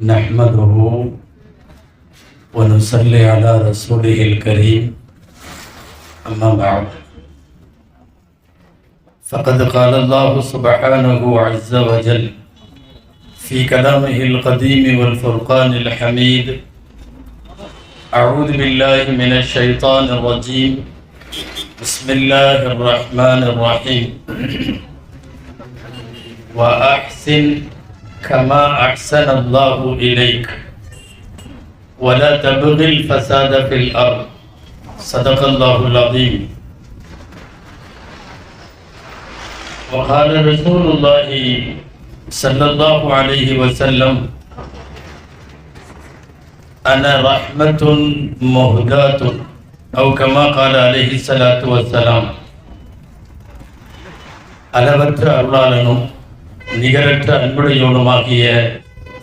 نحمده ونصلي على رسوله الكريم أما بعد فقد قال الله سبحانه عز وجل في كلامه القديم والفرقان الحميد أعوذ بالله من الشيطان الرجيم بسم الله الرحمن الرحيم وأحسن كما أحسن الله إليك ولا تبغي الفساد في الأرض صدق الله العظيم. وقال رسول الله صلى الله عليه وسلم أنا رحمة مهداة أو كما قال عليه الصلاة والسلام. அளவற்ற அருளாளனும் நிகரற்ற அன்புடையோனுமாகிய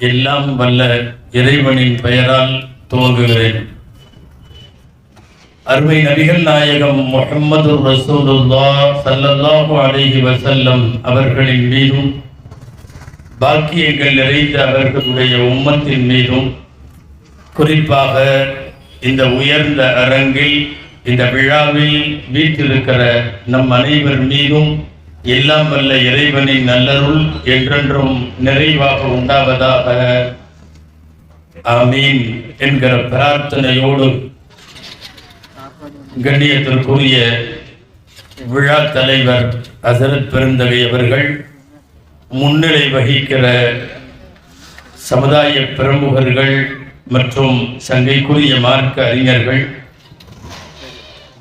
எல்லாம் வல்ல இறைவனின் பெயரால் துவங்குகிறேன். அருமை நபிகள் நாயகம் முஹம்மது ரசூலுல்லாஹ் ஸல்லல்லாஹு அலைஹி வஸல்லம் அவர்களின் மீதும் பாக்கியங்கள் நிறைந்த அவர்களுடைய உம்மத்தின் மீதும் குறிப்பாக இந்த உயர்ந்த அரங்கில் இந்த விழாவில் வீற்றிருக்கிற நம் அனைவர் மீதும் எல்லாம் வல்ல இறைவனின் நல்லருள் என்றென்றும் நிறைவாக உண்டாவதாக ஆமீன் என்கிற பிரார்த்தனையோடு கண்ணியத்திற்குரிய விழா தலைவர் ஹசரத் பெருந்தகை அவர்கள், முன்னிலை வகிக்கிற சமுதாய பிரமுகர்கள் மற்றும் சங்கைக்குரிய மார்க்க அறிஞர்கள்,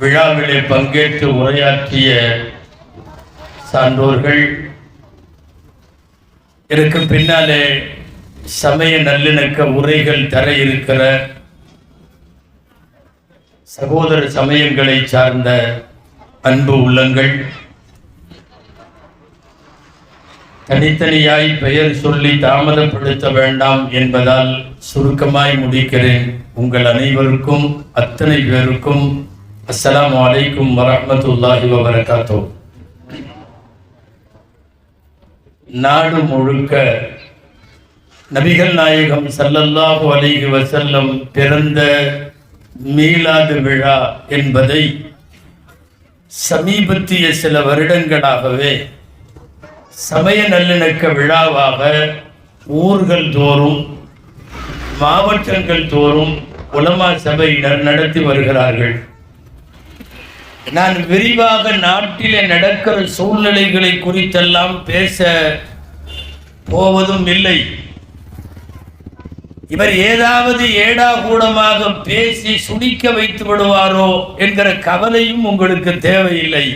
விழாவிலே பங்கேற்று உரையாற்றிய சான்றோர்கள், இதற்கு பின்னாலே சமய நல்லிணக்க உரைகள் தர இருக்கிற சகோதர சமயங்களை சார்ந்த அன்பு உள்ளங்கள், தனித்தனியாய் பெயர் சொல்லி தாமதப்படுத்த வேண்டாம் என்பதால் சுருக்கமாய் முடிக்கிறேன். உங்கள் அனைவருக்கும் அத்தனை பேருக்கும் அஸ்ஸலாமு அலைக்கும் வரஹ்மத்துல்லாஹி வபரகாத்துஹு. நாடு முழுக்க நபிகள் நாயகம் ஸல்லல்லாஹு அலைஹி வஸல்லம் பிறந்த மீலாது விழா என்பதை சமீபத்திய சில வருடங்களாகவே சமய நல்லிணக்க விழாவாக ஊர்கள் தோறும் மாவட்டங்கள் தோறும் உலமா சபையினர் நடத்தி வருகிறார்கள். நான் விரிவாக நாட்டிலே நடக்கிற சூழ்நிலைகளை குறித்தெல்லாம் பேச போவதும் இல்லை. இவர் ஏதாவது ஏடாகூடமாக பேசி சுடிக்க வைத்து விடுவாரோ என்கிற கவலையும் உங்களுக்கு தேவையில்லை.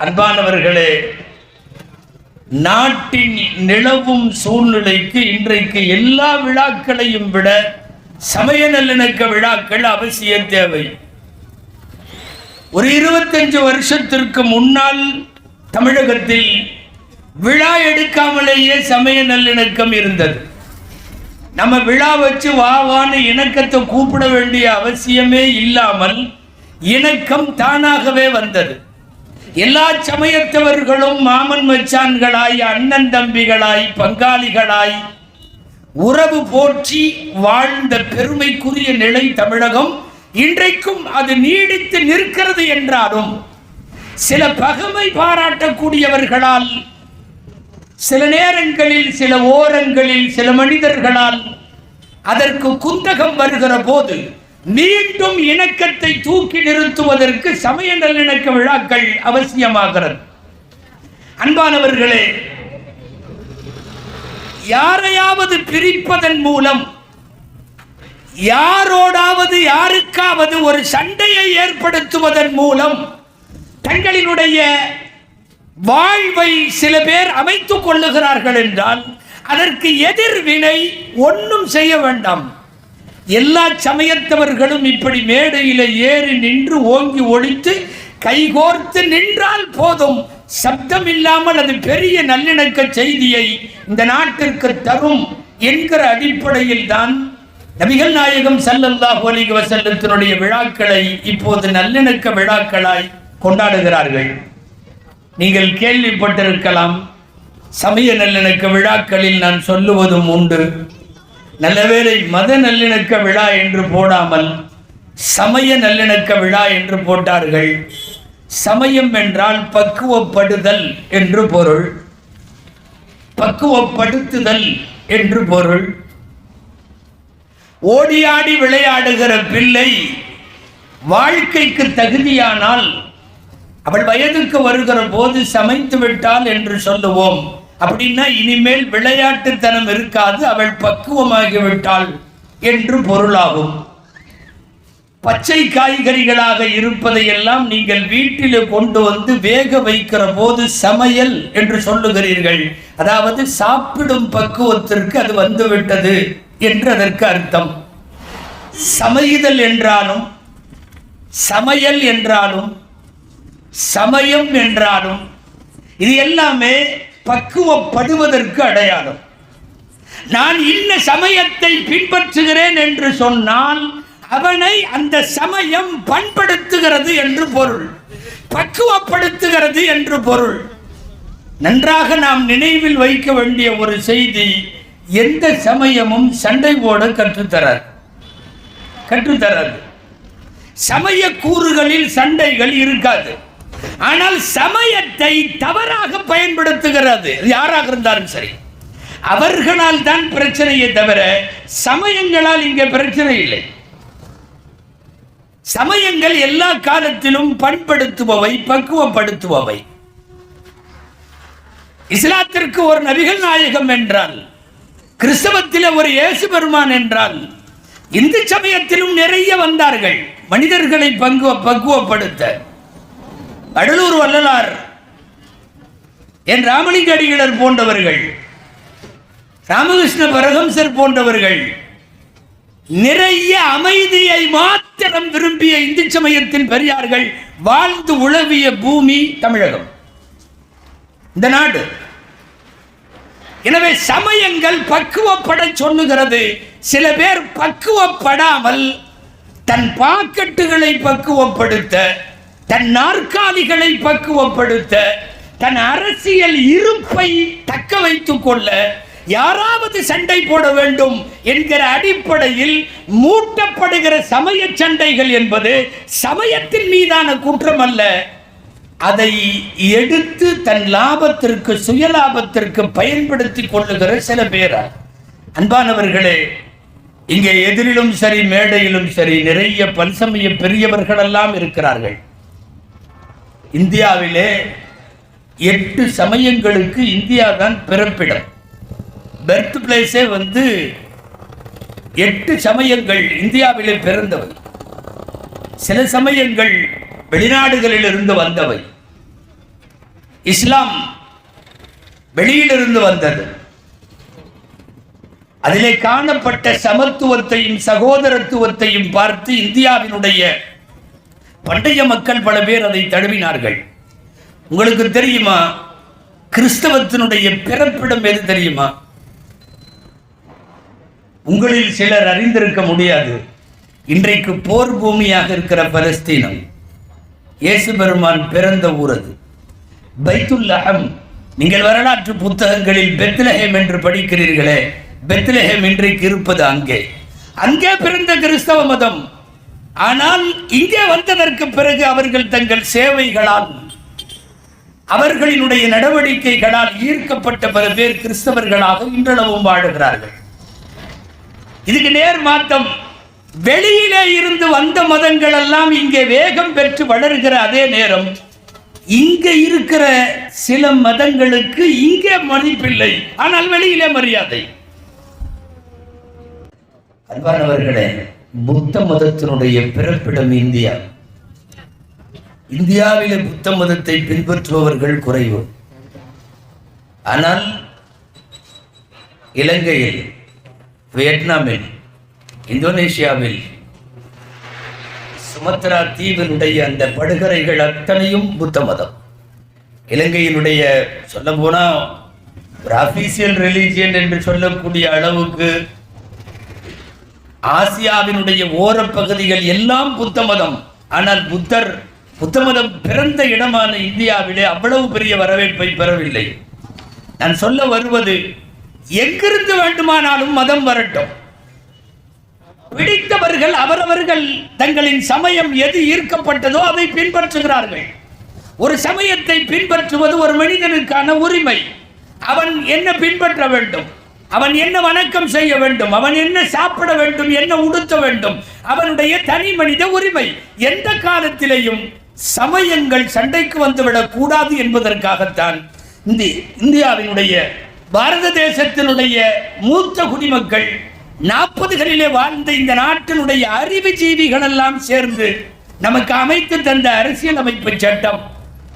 அன்பானவர்களே, நாட்டின் நிலவும் சூழ்நிலைக்கு இன்றைக்கு எல்லா விழாக்களையும் விட சமய நல்லிணக்க விழாக்கள் அவசிய தேவை. ஒரு 25 வருஷத்திற்கு முன்னால் தமிழகத்தில் விழா எடுக்காமலேயே சமய நல்லிணக்கம் இருந்தது. நம்ம விழா வச்சு வான்னு இணக்கத்தை கூப்பிட வேண்டிய அவசியமே இல்லாமல் இணக்கம் தானாகவே வந்தது. எல்லா சமயத்தவர்களும் மாமன் மச்சான்களாய், அண்ணன் தம்பிகளாய், பங்காளிகளாய் உறவு போற்றி வாழ்ந்த பெருமைக்குரிய நிலை தமிழகம். இன்றைக்கும் அது நீடித்து நிற்கிறது என்றாலும் சில பகைமை பாராட்டக்கூடியவர்களால், சில நேரங்களில், சில ஓரங்களில், சில மனிதர்களால் அதற்கு குந்தகம் வருகிற போது மீண்டும் இணக்கத்தை தூக்கி நிறுத்துவதற்கு சமய நல்லிணக்க விழாக்கள் அவசியமாகிறது. அன்பானவர்களே, யாரையாவது பிரிப்பதன் மூலம், யாரோடாவது யாருக்காவது ஒரு சண்டையை ஏற்படுத்துவதன் மூலம் தங்களினுடைய வாழ்வை சில பேர் அமைத்துக் கொள்ளுகிறார்கள் என்றால் அதற்கு எதிர்வினை ஒன்றும் செய்ய வேண்டாம். எல்லா சமயத்தவர்களும் இப்படி மேடையில ஏறி நின்று ஓங்கி ஒழித்து கைகோர்த்து நின்றால் போதும். சப்தம் இல்லாமல் அது பெரிய நல்லிணக்க செய்தியை இந்த நாட்டிற்கு தரும் என்கிற அடிப்படையில் தான் நபிகள் நாயகம் ஸல்லல்லாஹு அலைஹி வஸல்லத்தினுடைய விழாக்களை இப்போது நல்லிணக்க விழாக்களாய் கொண்டாடுகிறார்கள். நீங்கள் கேள்விப்பட்டிருக்கலாம், சமய நல்லிணக்க விழாக்களில் நான் சொல்லுவதும் உண்டு. நல்லவேளை மத நல்லிணக்க விழா என்று போடாமல் சமய நல்லிணக்க விழா என்று போட்டார்கள். சமயம் என்றால் பக்குவப்படுதல் என்று பொருள், பக்குவப்படுத்துதல் என்று பொருள். ஓடியாடி விளையாடுகிற பிள்ளை வாழ்க்கைக்கு தகுதியானால் அவள் வயதுக்கு வருகிற போது சமைத்து விட்டாள் என்று சொல்லுவோம். அப்படின்னா இனிமேல் விளையாட்டுத்தனம் இருக்காது, அவள் பக்குவமாகிவிட்டாள் என்று பொருளாகும். பச்சை காய்கறிகளாக இருப்பதையெல்லாம் நீங்கள் வீட்டில் கொண்டு வந்து வேக வைக்கிற போது சமையல் என்று சொல்லுகிறீர்கள். அதாவது சாப்பிடும் பக்குவத்திற்கு அது வந்துவிட்டது என்று அதற்கு அர்த்தம். சமைதல் என்றாலும் சமையல் என்றாலும் சமயம் என்றாலும் இது எல்லாமே பக்குவப்படுவதற்கு அடையாளம். நான் இன்ன சமயத்தை பின்பற்றுகிறேன் என்று சொன்னால் அவனை அந்த சமயம் பண்படுத்துகிறது என்று பொருள், பக்குவப்படுத்துகிறது என்று பொருள். நன்றாக நாம் நினைவில் வைக்க வேண்டிய ஒரு செய்தி, எந்த சமயமும் சண்டை போட கற்றுத்தராது. சமய கூறுகளில் சண்டைகள் இருக்காது. ஆனால் சமயத்தை தவறாக பயன்படுத்துகிறது யாராக இருந்தாலும் சரி, அவர்களால் தான் பிரச்சனையை தவிர சமயங்களால் இங்கே பிரச்சனை இல்லை. சமயங்கள் எல்லா காலத்திலும் பண்படுத்துபவை, பக்குவப்படுத்துபவை. இஸ்லாத்திற்கு ஒரு நபிகள் நாயகம் என்றால், கிறிஸ்தவத்தில் ஒரு இயேசு பெருமான் என்றால், இந்து சமயத்திலும் நிறைய வந்தார்கள் மனிதர்களை பக்குவப்படுத்த. அடலூர் வள்ளலார், என் ராமலிங்க அடிகளர் போன்றவர்கள், ராமகிருஷ்ண பரமஹம்சர் போன்றவர்கள் நிறைய அமைதியை மாத்திரம் விரும்பிய இந்து சமயத்தின் பெரியார்கள் வாழ்ந்து உழவிய பூமி தமிழகம், இந்த நாடு. எனவே சமயங்கள் பக்குவப்பட சொல்லுகிறது. சில பேர் பக்குவப்படாமல் தன் பாக்கெட்டுகளை பக்குவப்படுத்த, தன் நாற்காலிகளை பக்குவப்படுத்த, தன் அரசியல் இருப்பை தக்க வைத்துக் கொள்ள யாராவது சண்டை போட வேண்டும் என்கிற அடிப்படையில் மூட்டப்படுகிற சமய சண்டைகள் என்பது சமயத்தின் மீதான குற்றம் அல்ல. அதை எடுத்து தன் லாபத்திற்கு, சுயலாபத்திற்கு பயன்படுத்தி கொள்ளுகிற சில பேர். அன்பானவர்களே, இங்கே எதிரிலும் சரி மேடையிலும் சரி நிறைய பல்சமய பெரியவர்களெல்லாம் இருக்கிறார்கள். இந்தியாவிலே 8 சமயங்களுக்கு இந்தியா தான் பிறப்பிடம், பெர்த் பிளேஸே 8 சமயங்கள் இந்தியாவிலே பிறந்தவை. சில சமயங்கள் வெளிநாடுகளில் இருந்து வந்தவை. இஸ்லாம் வெளியிலிருந்து வந்தது. அதிலே காணப்பட்ட சமத்துவத்தையும் சகோதரத்துவத்தையும் பார்த்து இந்தியாவினுடைய பண்டைய மக்கள் பல பேர் அதை தழுவினார்கள். உங்களுக்கு தெரியுமா, கிறிஸ்தவத்தினுடைய பிறப்பிடம் எது தெரியுமா? உங்களில் சிலர் அறிந்திருக்க முடியாது. இன்றைக்கு போர் பூமியாக இருக்கிற பலஸ்தீனம், இயேசு பெருமான் பிறந்த ஊர் அது. பைத்துல்லஹம், நீங்கள் வரலாற்று புத்தகங்களில் பெத்லஹேம் என்று படிக்கிறீர்களே, பெத்லஹேம் இன்றைக்கு இருப்பது அங்கே பிறந்த கிறிஸ்தவ மதம். ஆனால் இங்கே வந்ததற்கு பிறகு அவர்கள் தங்கள் சேவைகளால், அவர்களினுடைய நடவடிக்கைகளால் ஈர்க்கப்பட்ட பல பேர் கிறிஸ்தவர்களாக இன்றளவும் வாழுகிறார்கள். இதுக்கு நேர் மாற்றம், வெளியிலே இருந்து வந்த மதங்கள் எல்லாம் இங்கே வேகம் பெற்று வளர்கிற அதே நேரம் இங்கே இருக்கிற சில மதங்களுக்கு இங்கே மதிப்பில்லை, ஆனால் வெளியிலே மரியாதை. அன்பானவர்களே, புத்த மதத்தினுடைய பிறப்பிடம் இந்தியா. இந்தியாவிலே புத்த மதத்தை பின்பற்றுபவர்கள் குறைவு. ஆனால் இலங்கையில், வியட்நாமில், இந்தோனேஷியாவில், சுமத்ரா தீவினுடைய அந்த படுகரைகள் அத்தனையும் புத்த மதம். இலங்கையினுடைய சொல்ல போனா ஒரு அபிஷியல் ரிலீஜியன் என்று சொல்லக்கூடிய அளவுக்கு ஆசியாவினுடைய ஓரப்பகுதிகள் எல்லாம் புத்த மதம். ஆனால் புத்த மதம் பிறந்த இடமான இந்தியாவிலே அவ்வளவு பெரிய வரவேற்பை பெறவில்லை. நான் சொல்ல வருவது, எங்கிருந்து வேண்டுமானாலும் மதம் வரட்டும், பிடித்தவர்கள் அவரவர்கள் தங்களின் சமயம் எது ஈர்க்கப்பட்டதோ அதை பின்பற்றுகிறார்கள். ஒரு சமயத்தை பின்பற்றுவது ஒரு மனிதனுக்கான உரிமை. அவன் என்ன பின்பற்ற வேண்டும், அவன் என்ன வணக்கம் செய்ய வேண்டும், அவன் என்ன சாப்பிட வேண்டும், என்ன உடுத்த வேண்டும், அவனுடைய தனி மனித உரிமை. எந்த காலத்திலேயும் சமயங்கள் சண்டைக்கு வந்துவிடக் கூடாது என்பதற்காகத்தான் இந்தியாவினுடைய பாரத தேசத்தினுடைய மூத்த குடிமக்கள் 40களிலே வாழ்ந்த இந்த நாட்டினுடைய அறிவுஜீவிகள் எல்லாம் சேர்ந்து நமக்கு அமைத்து தந்த அரசியலமைப்பு சட்டம்.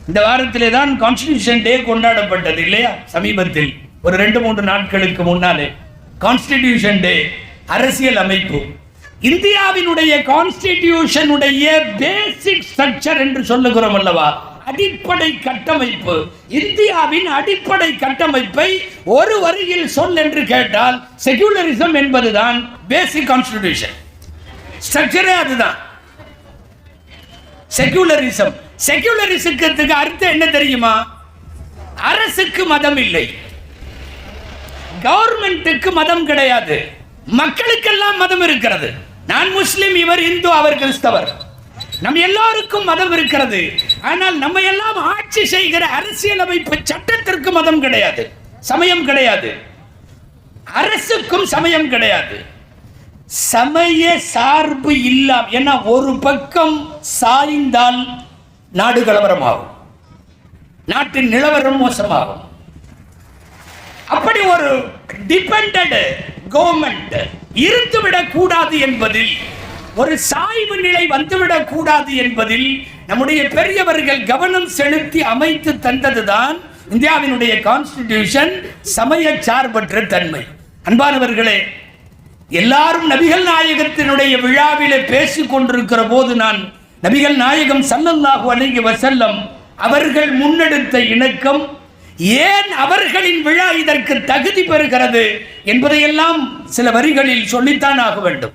இந்த வாரத்திலே தான் கான்ஸ்டிடியூஷன் டே கொண்டாடப்பட்டது இல்லையா? சமீபத்தில் ஒரு 2-3 நாட்களுக்கு முன்னாலே கான்ஸ்டிடியூஷன் டே, அரசியல் அமைப்பு. இந்தியாவினுடைய கான்ஸ்டிடியூஷனுடைய பேசிக் ஸ்ட்ரக்சர் என்று சொல்லுகிறோம் அல்லவா, அடிப்படை கட்டமைப்பு. இந்தியாவின் அடிப்படை கட்டமைப்பை ஒரு வரியில் சொல் என்று கேட்டால் செகுலரிசம் என்பதுதான் பேசிக் கான்ஸ்டிடியூஷன் ஸ்ட்ரக்சரே. அதுதான் செகுலரிசம். செகுலரிசத்துக்கு அர்த்தம் என்ன தெரியுமா? அரசுக்கு மதம் இல்லை, கவர்மெண்ட்டுக்கு மதம் கிடையாது, மக்களுக்கெல்லாம் மதம் இருக்கிறது. நான் முஸ்லிம், இவர் இந்து, அவர் கிறிஸ்தவர், நம்ம எல்லாருக்கும் மதம் இருக்கிறது. ஆனால் நம்ம எல்லாம் ஆட்சி செய்கிற அரசியலமைப்பு சட்டத்திற்கு மதம் கிடையாது, சமயம் கிடையாது, அரசுக்கும் சமயம் கிடையாது. சமய சார்பு இல்லாம, ஏன்னா ஒரு பக்கம் சாய்ந்தால் நாடு கலவரமாகும், நாட்டின் நிலவரம் மோசமாகும். அப்படி ஒரு டிபெண்டட் கவர்மெண்ட் இருந்துவிடக் கூடாது என்பதில், ஒரு சாய்வு நிலை வந்துவிடக் கூடாது என்பதில் நம்முடைய பெரியவர்கள் கவனம் செலுத்தி அமைத்து தந்ததுதான் இந்தியாவினுடைய கான்ஸ்டிடியூஷன், சமய சார்பற்ற தன்மை. அன்பானவர்களே, எல்லாரும் நபிகள் நாயகத்தினுடைய விழாவிலே பேசிக் கொண்டிருக்கிற போது நான் நபிகள் நாயகம் ஸல்லல்லாஹு அலைஹி வஸல்லம் அவர்கள் முன்னெடுத்த இணக்கம், ஏன் அவர்களின் விழா இதற்கு தகுதி பெறுகிறது என்பதையெல்லாம் சில வரிகளில் சொல்லித்தான் ஆக வேண்டும்.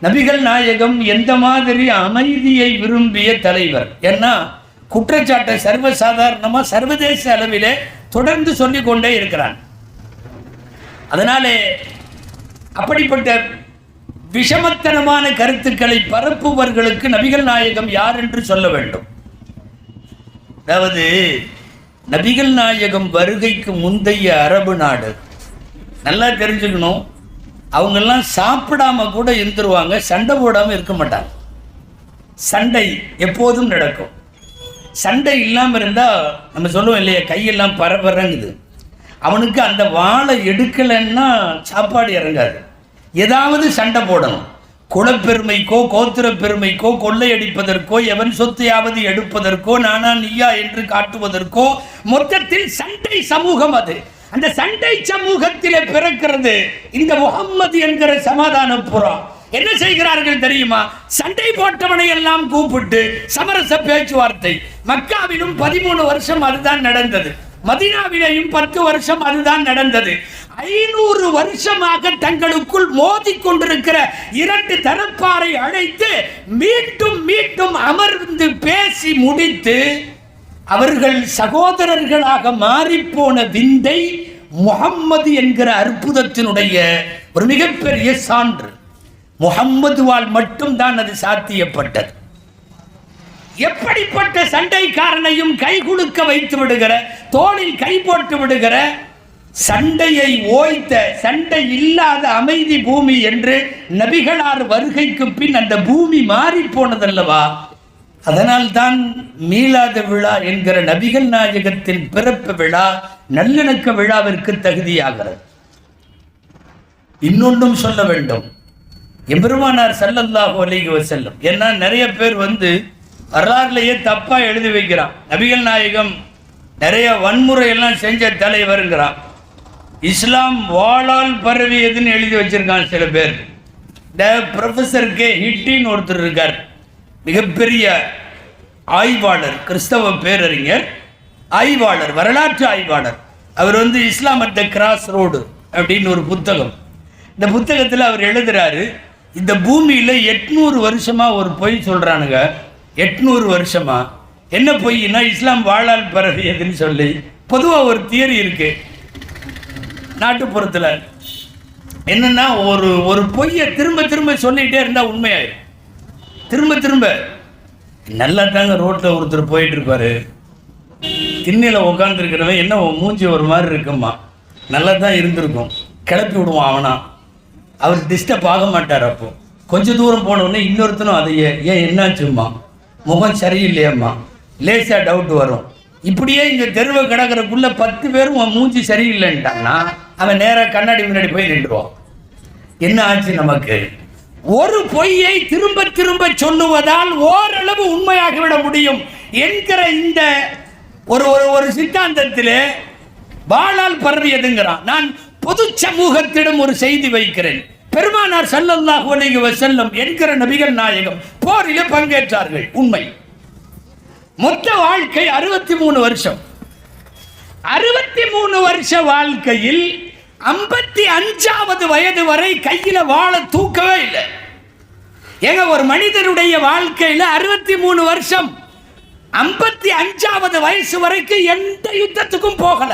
நபிகள் நாயகம் எந்த மாதிரி அமைதியை விரும்பிய தலைவர், ஏன்னா குற்றச்சாட்டை சர்வசாதாரணமா சர்வதேச அளவிலே தொடர்ந்து சொல்லிக் கொண்டே இருக்கிறான். அதனாலே அப்படிப்பட்ட விஷமத்தனமான கருத்துக்களை பரப்புவர்களுக்கு நபிகள் நாயகம் யார் என்று சொல்ல வேண்டும். அதாவது நபிகள் நாயகம் வருகைக்கு முந்தைய அரபு நாடு, நல்லா தெரிஞ்சுக்கணும், அவங்கெல்லாம் சாப்பிடாம கூட இருந்துருவாங்க, சண்டை போடாமல் இருக்க மாட்டாங்க. சண்டை எப்போதும் நடக்கும். சண்டை இல்லாமல் இருந்தால் நம்ம சொல்லுவோம் இல்லையா, கையெல்லாம் பரபரங்குது. அவனுக்கு அந்த வாழை எடுக்கலைன்னா சாப்பாடு இறங்காது. ஏதாவது சண்டை போடணும். குலப்பெருமைக்கோ கோத்திர பெருமைக்கோ கொள்ளையடிப்பதற்கோ எவன் சொத்தையாவது எடுப்பதற்கோ நானா நீயா என்று காட்டுவதற்கோ, மொத்தத்தில் சண்டை சமூகம் அது. அந்த சண்டை சமூகத்திலே பிறக்கிறது இந்த முகம்மது என்கிற சமாதான புறா. என்ன செய்கிறார்கள் தெரியுமா? சண்டை போட்டவனை எல்லாம் கூப்பிட்டு சமரச பேச்சுவார்த்தை. மக்காவிலும் 13 வருஷம் அதுதான் நடந்தது, மதீனாவிலேயும் 10 வருஷம் அதுதான் நடந்தது. 500 வருஷமாக தங்களுக்குள் மோதி கொண்டிருக்கிற 2 தரப்பாரை அழைத்து மீண்டும் மீண்டும் அமர்ந்து பேசி முடித்து அவர்கள் சகோதரர்களாக மாறிப்போன விந்தை முஹம்மது என்கிற அற்புதத்தினுடைய ஒரு மிகப்பெரிய சான்று. முஹம்மதுவால் மட்டும்தான் அது சாத்தியப்பட்டது. எப்படிப்பட்ட சண்டைக்காரனையும் கை குலுக்க வைத்து விடுகிற, தோளில் கை போட்டு விடுகிற, சண்டையை ஓய்த்த, சண்டை இல்லாத அமைதி பூமி என்று நபிகளார் வருகைக்கு பின் அந்த பூமி மாறி போனதல்லவா. அதனால் தான் மீலாத விழா என்கிற நபிகள் நாயகத்தின் பிறப்பு விழா நல்லிணக்க விழாவிற்கு தகுதியாகிறது. இன்னொன்றும் சொல்ல வேண்டும், எம்பெருமானார் ஸல்லல்லாஹு அலைஹி வஸல்லம், ஏன்னா நிறைய பேர் வரலாறுலையே தப்பா எழுதி வைக்கிறான். நபிகள் நாயகம் நிறைய வன்முறையெல்லாம் செஞ்ச தலைவருங்கிறான். இஸ்லாம் வாளால் பரவியதுன்னு எழுதி வச்சிருக்கான் சில பேர். இந்த ப்ரொஃபஸர் கே ஹிட்டின்னு ஒருத்தர் இருக்கார், மிகப்பெரிய ஆய்வாளர், கிறிஸ்தவ பேரறிஞர், ஆய்வாளர், வரலாற்று ஆய்வாளர். அவர் இஸ்லாம் அட் த கிராஸ் ரோடு அப்படின்னு ஒரு புத்தகம். இந்த புத்தகத்தில் அவர் எழுதுறாரு, இந்த பூமியில் 800 வருஷமா ஒரு பொய் சொல்றானுங்க. 800 வருஷமா என்ன பொய்னா, இஸ்லாம் வாளால் பரவியதுன்னு சொல்லி பொதுவாக ஒரு தியரி இருக்கு நாட்டுப்புறத்தில், என்னன்னா ஒரு ஒரு பொய்யை திரும்ப திரும்ப சொல்லிகிட்டே இருந்தால் உண்மையாயிரும். திரும்ப திரும்ப நல்லா தாங்க ரோட்டில் ஒருத்தர் போயிட்டு இருப்பாரு, திண்ணையில் உட்காந்துருக்கிறவன் என்ன மூஞ்சி ஒரு மாதிரி இருக்குமா, நல்லா தான் இருந்திருக்கும், கிளப்பி விடுவான் அவனா. அவர் டிஸ்டர்ப் ஆக மாட்டார். அப்போ கொஞ்சம் தூரம் போனோடனே இன்னொருத்தனும் அதையே ஏன் என்னாச்சும்மா, முகம் சரியில்லையம்மா, லேசாக டவுட் வரும். இப்படியே இங்கே தெருவை கிடக்கிறக்குள்ள 10 பேரும் உன் மூஞ்சி சரியில்லைன்ட்டான்னா அவன் நேராக கண்ணாடி முன்னாடி போய் நின்றுவான். என்ன ஆச்சு நமக்கு? ஒரு பொய்யை திரும்ப திரும்ப சொல்லுவதால் ஓரளவு உண்மையாகிவிட முடியும் என்கிற இந்த ஒரு ஒரு சித்தாந்தத்திலே வாளால் பரவியதுங்கிறான். நான் பொது சமூகத்திடம் ஒரு செய்தி வைக்கிறேன். பெருமானார் ஸல்லல்லாஹு அலைஹி வஸல்லம் என்கிற நபிகள் நாயகம் போரிலே பங்கேற்றார்கள், உண்மை. மொத்த வாழ்க்கை 63 வருஷம். 63 வருஷ வாழ்க்கையில் 55வது வயது வரை கையில வாளை தூக்கவே இல்லை. ஏங்க, ஒரு மனிதனுடைய வாழ்க்கையில 63 வருஷம், 55வது வயசு வரைக்கும் எந்த யுத்தத்துக்கும் போகல,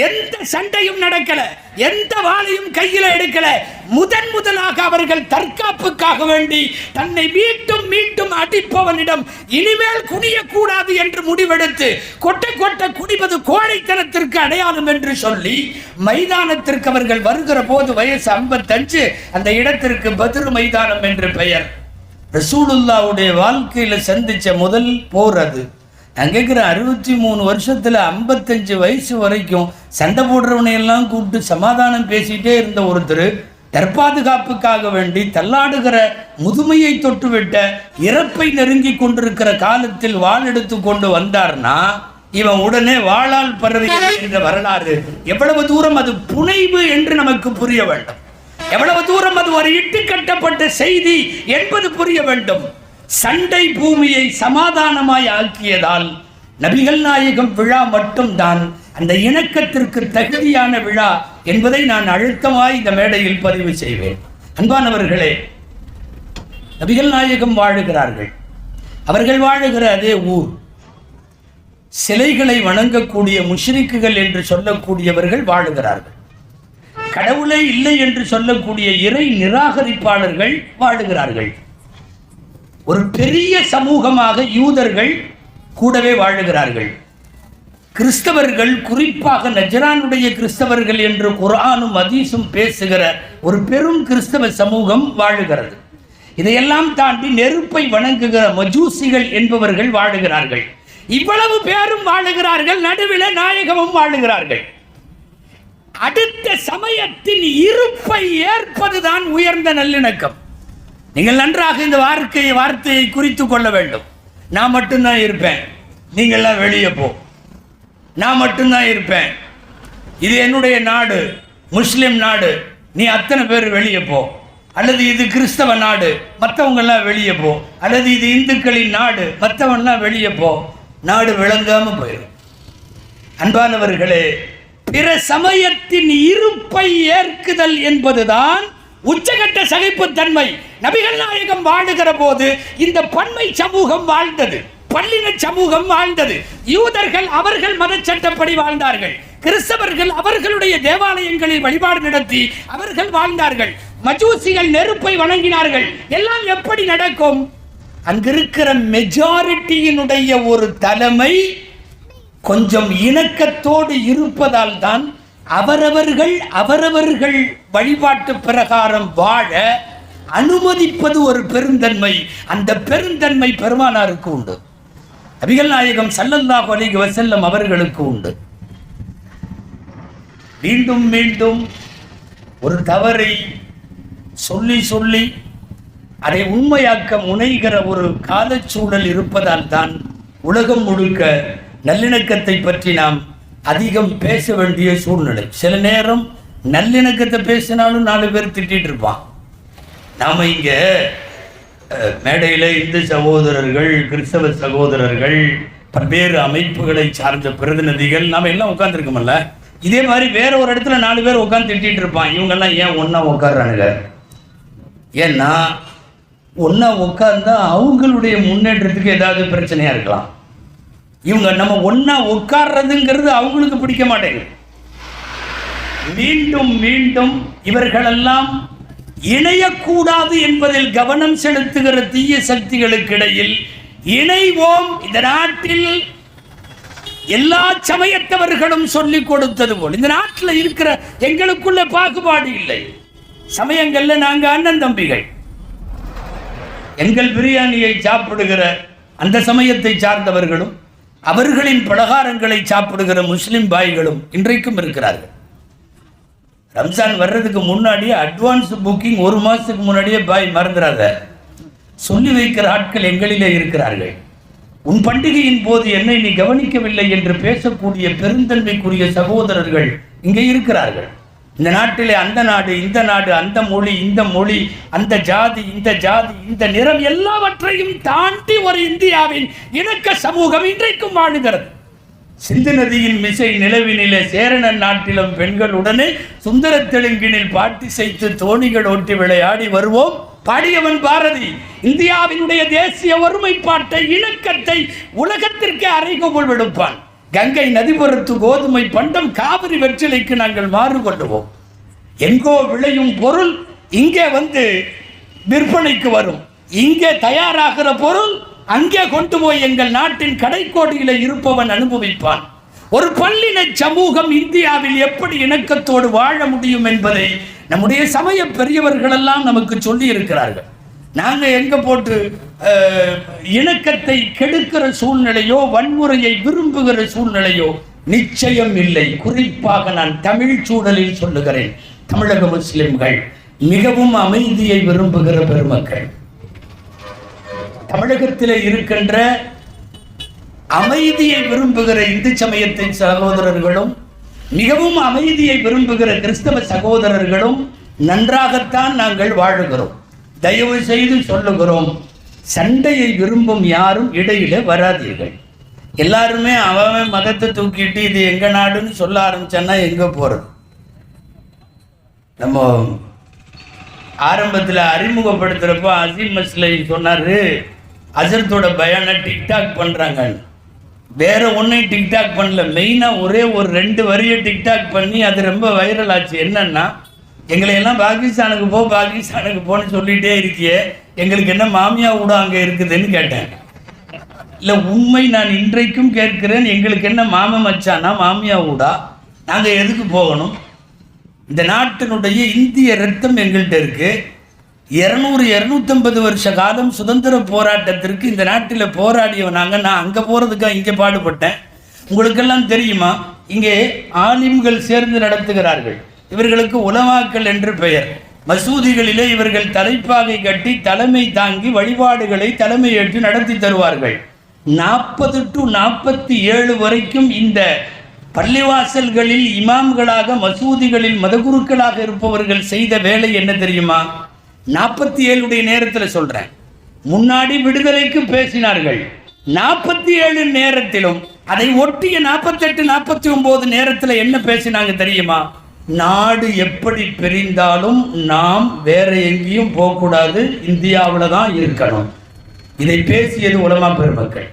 எந்த சண்டையும் நடக்கல, எந்த வாளையும் கையில் எடுக்கல. முதலாக அவர்கள் தற்காப்புக்காக வேண்டி தன்னை மீண்டும் மீண்டும் அடிப்பவனிடம் இனிமேல் குனியக்கூடாது என்று முடிவெடுத்து கொட்ட குடிப்பது கோழைத்தனத்திற்கு அடையாளம் என்று சொல்லி மைதானத்திற்கு அவர்கள் வருகிற போது வயசு 55. அந்த இடத்திற்கு பத்ர் மைதானம் என்று பெயர். ரசூலுல்லாவுடைய வாழ்க்கையில சந்திச்ச முதல் போர் அது. நான் கேட்குறேன், 63 வருஷத்தில் 55 வயசு வரைக்கும் சண்டை போடுறவனையெல்லாம் கூப்பிட்டு சமாதானம் பேசிகிட்டே இருந்த ஒருத்தர் தற்பாதுகாப்புக்காக வேண்டி தள்ளாடுகிற முதுமையை தொட்டுவிட்ட இறப்பை நெருங்கி கொண்டிருக்கிற காலத்தில் வாள் எடுத்து கொண்டு வந்தார்னா இவன் உடனே வாளால் பரவி என்ற வரலாறு எவ்வளவு தூரம் அது புனைவு என்று நமக்கு புரிய வேண்டும். எவ்வளவு தூரம் அது ஒரு இட்டு கட்டப்பட்ட செய்தி என்பது புரிய வேண்டும். சண்டை பூமியை சமாதானமாய் ஆக்கியதால் நபிகள் நாயகம் விழா மட்டும்தான் அந்த இணக்கத்திற்கு தகுதியான விழா என்பதை நான் அழுத்தமாய் இந்த மேடையில் பதிவு செய்வேன். அன்பானவர்களே, நபிகள் நாயகம் வாழுகிறார்கள். அவர்கள் வாழுகிற அதே ஊர் சிலைகளை வணங்கக்கூடிய முஷ்ரிக்குகள் என்று சொல்லக்கூடியவர்கள் வாழுகிறார்கள். கடவுளே இல்லை என்று சொல்லக்கூடிய இறை நிராகரிப்பாளர்கள் வாழுகிறார்கள். ஒரு பெரிய சமூகமாக யூதர்கள் கூடவே வாழுகிறார்கள். கிறிஸ்தவர்கள், குறிப்பாக நஜ்ரானுடைய கிறிஸ்தவர்கள் என்று குர்ஆனும் ஹதீஸும் பேசுகிற ஒரு பெரும் கிறிஸ்தவ சமூகம் வாழுகிறது. இதையெல்லாம் தாண்டி நெருப்பை வணங்குகிற மஜூசிகள் என்பவர்கள் வாழுகிறார்கள். இவ்வளவு பேரும் வாழுகிறார்கள். நடுவில் நாயகமும் வாழுகிறார்கள். அடுத்த சமயத்தின் இருப்பை ஏற்பதுதான் உயர்ந்த நல்லிணக்கம். நீங்கள் நன்றாக இந்த வார்த்தையை குறித்து கொள்ள வேண்டும். நான் மட்டும்தான் இருப்பேன், நீங்கள்லாம் வெளியே போ. நான் மட்டும்தான் இருப்பேன், இது என்னுடைய நாடு, முஸ்லிம் நாடு, நீ அத்தனை பேர் வெளியே போ. அல்லது இது கிறிஸ்தவ நாடு, மற்றவங்கெல்லாம் வெளியே போ. அல்லது இது இந்துக்களின் நாடு, மற்றவங்கெல்லாம் வெளியே போ. நாடு விளங்காமல் போயிடும். அன்பானவர்களே, பிற சமயத்தின் இருப்பை ஏற்குதல் என்பதுதான் உச்சகட்ட சகிப்புத்தன்மை. நபிகள் நாயகம் வாழுகிற போது இந்த பன்மை சமூகம் வாழ்ந்தது, பல்லின சமூகம் வாழ்ந்தது. யூதர்கள் அவர்கள் மதச்சட்டப்படி வாழ்ந்தார்கள். கிறிஸ்தவர்கள் அவர்களுடைய தேவாலயங்களில் வழிபாடு நடத்தி அவர்கள் வாழ்ந்தார்கள். மஜூசிகள் நெருப்பை வணங்கினார்கள். எல்லாம் எப்படி நடக்கும்? அங்கிருக்கிற மெஜாரிட்டியினுடைய ஒரு தலைமை கொஞ்சம் இணக்கத்தோடு இருப்பதால் தான் அவரவர்கள் வழிபாட்டு பிரகாரம் வாழ அனுமதிப்பது ஒரு பெருந்தன்மை. அந்த பெருந்தன்மை பெருமானாருக்கு உண்டு, நபிகள் நாயகம் ஸல்லல்லாஹு அலைஹி வஸல்லம் அவர்களுக்கு உண்டு. மீண்டும் மீண்டும் ஒரு தவறை சொல்லி அதை உண்மையாக்க முனைகிற ஒரு காலச்சூழல் இருப்பதால் தான் உலகம் முழுக்க நல்லிணக்கத்தை பற்றி நாம் அதிகம் பேச வேண்டிய சூழ்நிலை. சில நேரம் நல்லிணக்கத்தை பேசினாலும் 4 பேர் திட்டிட்டு இருப்பான். நாம் இங்கே மேடையில் இந்து சகோதரர்கள், கிறிஸ்தவ சகோதரர்கள், பல்வேறு அமைப்புகளை சார்ந்த பிரதிநிதிகள் நாம் எல்லாம் உட்காந்துருக்கோம்ல. இதே மாதிரி வேற ஒரு இடத்துல 4 பேர் உட்காந்து திட்டிட்டு இருப்பான். இவங்கெல்லாம் ஏன் ஒன்றா உட்காடுறானுங்க? ஏன்னா ஒன்றா உட்கார்ந்தா அவங்களுடைய முன்னேற்றத்துக்கு ஏதாவது பிரச்சனையாக இருக்கலாம். இவங்க நம்ம ஒன்னா உட்கார்றதுங்கிறது அவங்களுக்கு பிடிக்க மாட்டேங்குது. மீண்டும் மீண்டும் இவர்களெல்லாம் இணையக்கூடாது என்பதில் கவனம் செலுத்துகிற தீய சக்திகளுக்கு இடையில் இணைவோம். இந்த நாட்டில் எல்லா சமயத்தவர்களும் சொல்லிக் கொடுத்தது போல் இந்த நாட்டில் இருக்கிற எங்களுக்குள்ள பாகுபாடு இல்லை. சமயங்கள்ல நாங்க அண்ணன் தம்பிகள். எங்கள் பிரியாணியை சாப்பிடுகிற அந்த சமயத்தை சார்ந்தவர்களும் அவர்களின் பலகாரங்களை சாப்பிடுகிற முஸ்லிம் பாய்களும் இன்றைக்கும் இருக்கிறார்கள். ரம்ஜான் வர்றதுக்கு முன்னாடியே அட்வான்ஸ் புக்கிங் 1 மாசத்துக்கு முன்னாடியே பாய் மறந்துடாத சொல்லி வைக்கிற ஆட்கள் எங்களிலே இருக்கிறார்கள். உன் பண்டிகையின் போது என்னை நீ கவனிக்கவில்லை என்று பேசக்கூடிய பெருந்தன்மைக்குரிய சகோதரர்கள் இங்கே இருக்கிறார்கள். இந்த நாட்டிலே அந்த நாடு இந்த நாடு, அந்த மொழி இந்த மொழி, அந்த ஜாதி இந்த ஜாதி, இந்த நிறம் எல்லாவற்றையும் தாண்டி ஒரு இந்தியாவின் இணக்க சமூகம் இன்றைக்கும் வாழுகிறது. சிந்து நதியின் மிசை நிலவினிலே சேரணன் நாட்டிலும் பெண்களுடனே சுந்தர தெலுங்கினில் பாட்டி செய்து தோணிகள் ஓட்டி விளையாடி வருவோம் பாடியவன் பாரதி. இந்தியாவினுடைய தேசிய ஒருமைப்பாட்டை இணக்கத்தை உலகத்திற்கு அறைகோல் விடுப்பான். கங்கை நதிபுரத்து கோதுமை பண்டம் காவிரி வெற்றிலைக்கு நாங்கள் மாறு கொள்ளுவோம். எங்கோ விளையும் பொருள் இங்கே வந்து விற்பனைக்கு வரும். இங்கே தயாராகிற பொருள் அங்கே கொண்டு போய் எங்கள் நாட்டின் கடைக்கோடியில இருப்பவன் அனுபவிப்பான். ஒரு பல்லின சமூகம் இந்தியாவில் எப்படி இணக்கத்தோடு வாழ முடியும் என்பதை நம்முடைய சமய பெரியவர்கள் எல்லாம் நமக்கு சொல்லி இருக்கிறார்கள். நாங்க எங்க போட்டு இணக்கத்தை கெடுக்கிற சூழ்நிலையோ வன்முறையை விரும்புகிற சூழ்நிலையோ நிச்சயம் இல்லை. குறிப்பாக நான் தமிழ் சூழலில் சொல்லுகிறேன். தமிழக முஸ்லிம்கள் மிகவும் அமைதியை விரும்புகிற பெருமக்கள். தமிழகத்தில் இருக்கின்ற அமைதியை விரும்புகிற இந்து சமயத்தின் சகோதரர்களும் மிகவும் அமைதியை விரும்புகிற கிறிஸ்தவ சகோதரர்களும் நன்றாகத்தான் நாங்கள் வாழுகிறோம். தயவு செய்து சொல்லுகிறோம், சண்டையை விரும்பும் யாரும் இடையில வராதீர்கள். எல்லாருமே அவன் மதத்தை தூக்கிட்டு இது எங்க நாடுன்னு சொல்ல ஆரம்பிச்சான்னா எங்க போறது? நம்ம ஆரம்பத்தில் அறிமுகப்படுத்துறப்போ அசீம் மஸ்லை சொன்னாரு, அசரத்தோட பயான டிக்டாக் பண்றாங்க. வேற ஒன்றையும் டிக்டாக் பண்ணல, மெயினாக ஒரே ஒரு 2 வரியை டிக்டாக் பண்ணி அது ரொம்ப வைரல் ஆச்சு. என்னன்னா, எங்களை எல்லாம் பாகிஸ்தானுக்கு போன்னு சொல்லிகிட்டே இருக்கியே, எங்களுக்கு என்ன மாமியா கூட அங்கே இருக்குதுன்னு கேட்டேன். இல்லை உண்மை நான் இன்றைக்கும் கேட்கிறேன், எங்களுக்கு என்ன மாம மச்சானா மாமியா ஊடா? நாங்கள் எதுக்கு போகணும்? இந்த நாட்டினுடைய இந்திய ரத்தம் எங்கள்கிட்ட இருக்கு. 200-250 வருஷ காலம் சுதந்திர போராட்டத்திற்கு இந்த நாட்டில் போராடியவனாங்க. நான் அங்கே போகிறதுக்காக இங்கே பாடுபட்டேன். உங்களுக்கெல்லாம் தெரியுமா, இங்கே ஆலிம்கள் சேர்ந்து நடத்துகிறார்கள். இவர்களுக்கு உலமாக்கள் என்று பெயர். மசூதிகளிலே இவர்கள் தலைப்பாகை கட்டி தலைமை தாங்கி வழிபாடுகளை தலைமையேற்று நடத்தி தருவார்கள். 40 to 47 வரைக்கும் இந்த பள்ளிவாசல்களில் இமாம்களாக மசூதிகளில் மதகுருக்களாக இருப்பவர்கள் செய்த வேலை என்ன தெரியுமா? 47 நேரத்தில் சொல்றேன், முன்னாடி விடுதலைக்கு பேசினார்கள். 47 நேரத்திலும் அதை ஒட்டிய 48-49 நேரத்தில் என்ன பேசினாங்க தெரியுமா? நாடு எப்படி பிரிந்தாலும் நாம் வேற எங்கேயும் போகக்கூடாது, இந்தியாவில் தான் இருக்கணும். இதை பேசியது உலமா பெருமக்கள்.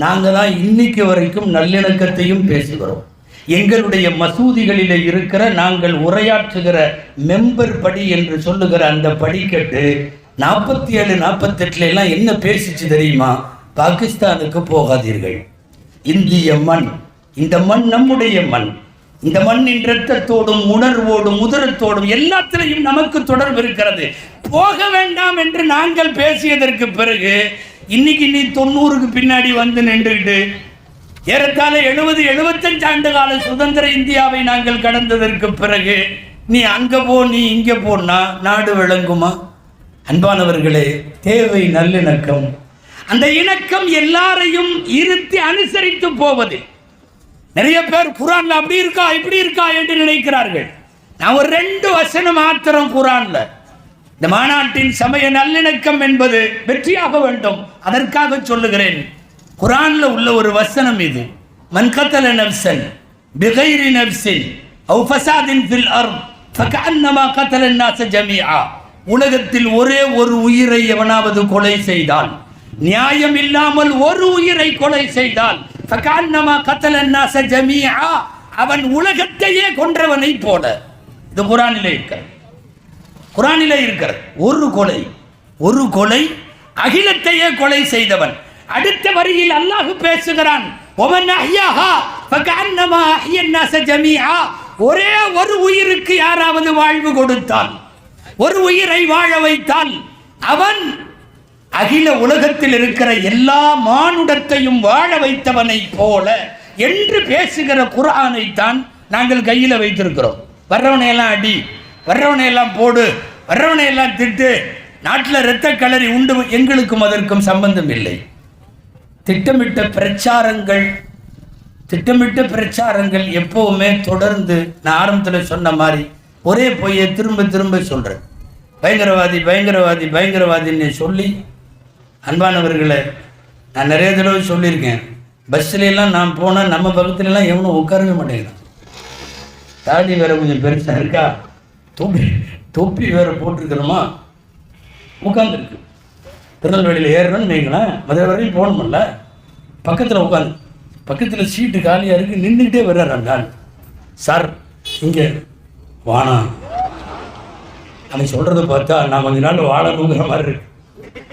நாங்கள் தான் இன்னைக்கு வரைக்கும் நல்லிணக்கத்தையும் பேசுகிறோம். எங்களுடைய மசூதிகளில் இருக்கிற நாங்கள் உரையாற்றுகிற மெம்பர் படி என்று சொல்லுகிற அந்த படிக்கட்டு 47-48 எல்லாம் என்ன பேசிச்சு தெரியுமா? பாகிஸ்தானுக்கு போகாதீர்கள், இந்திய மண், இந்த மண் நம்முடைய மண், இந்த மண்ணின் இரத்தத்தோடும் உணர்வோடும் உதரத்தோடும் எல்லாத்திலையும் நமக்கு தொடர்பு இருக்கிறது, போக வேண்டாம் என்று நாங்கள் பேசியதற்கு பிறகு இன்னைக்கு நீ 90க்கு பின்னாடி வந்து நின்றுகிட்டு ஏறத்தாழ 70-75 ஆண்டு கால சுதந்திர இந்தியாவை நாங்கள் கடந்ததற்கு பிறகு நீ அங்க போ நீ இங்க போனா நாடு விளங்குமா? அன்பானவர்களே, தேவை நல்லிணக்கம். அந்த இணக்கம் எல்லாரையும் இருத்தி அனுசரித்து போவது. நிறைய பேர் குரான்ல அப்படி இருக்கா இப்படி இருக்கா என்று நினைக்கிறார்கள். நான் ஒரு 2 வசனம் மாத்திரம் குரான்ல, இந்த மாநாட்டின் சமய நல்லிணக்கம் என்பது வெற்றியாக வேண்டும், அதற்காக சொல்லுகிறேன். குரான்ல உள்ள ஒரு வசனம் இது. மன் கதல நஃப்ஸன் பிகைரி நஃப்ஸின் அவ் ஃபஸாதின் ஃபில் அர்த் ஃபகஅன்னமா கதல الناس ஜமீஆ. உலகத்தில் ஒரே ஒரு உயிரை எவனாவது கொலை செய்தால் நியாயம் இல்லாமல் ஒரு உயிரை கொலை செய்தால் அவன் உலகத்தையே கொன்றவனை போல. இது குர்ஆனிலே இருக்கிறது. ஒரு கொலை அகிலத்தையே கொலை செய்தவன். அடுத்த வரியில் அல்லாஹ் பேசுகிறான், ஒரே ஒரு உயிருக்கு யாராவது வாழ்வு கொடுத்தால், ஒரு உயிரை வாழ வைத்தால், அவன் அகில உலகத்தில் இருக்கிற எல்லா மானுடத்தையும் வாழ வைத்தவனை போல என்று பேசுகிற குர்ஆனை தான் நாங்கள் கையில் வைத்திருக்கிறோம். வர்றவனையெல்லாம் அடி, வர்றவனையெல்லாம் போடு, வர்றவனையெல்லாம் திட்டு, நாட்டில் இரத்த களரி உண்டு, எங்களுக்கும் அதற்கும் சம்பந்தம் இல்லை. திட்டமிட்ட பிரச்சாரங்கள் எப்பவுமே தொடர்ந்து, நான் ஆரம்பத்தில் சொன்ன மாதிரி ஒரே பொய்யை திரும்ப திரும்ப சொல்றேன். பயங்கரவாதின்னு சொல்லி, அன்பானவர்களை நான் நிறைய தடவை சொல்லியிருக்கேன். பஸ்ஸிலாம் நான் போனால் நம்ம பக்கத்துலலாம் எவனும் உட்காரவே மாட்டேங்கிறான். தாடி வேற கொஞ்சம் பெருசாக இருக்கா, தொப்பி வேற போட்டிருக்கிறோமா, உட்காந்துருக்கு. திருநெல்வேலியில் ஏறணும்னு வைங்களேன், மதுரை வரையும் போகணுமில்ல, பக்கத்தில் உட்காந்து, பக்கத்தில் சீட்டு காலியாக இருக்குது, நின்றுக்கிட்டே வர்றாங்க. சார் இங்கே வானா, அவன் சொல்கிறத பார்த்தா நான் கொஞ்ச நாள் வாழணுங்கிற மாதிரி இருக்கு.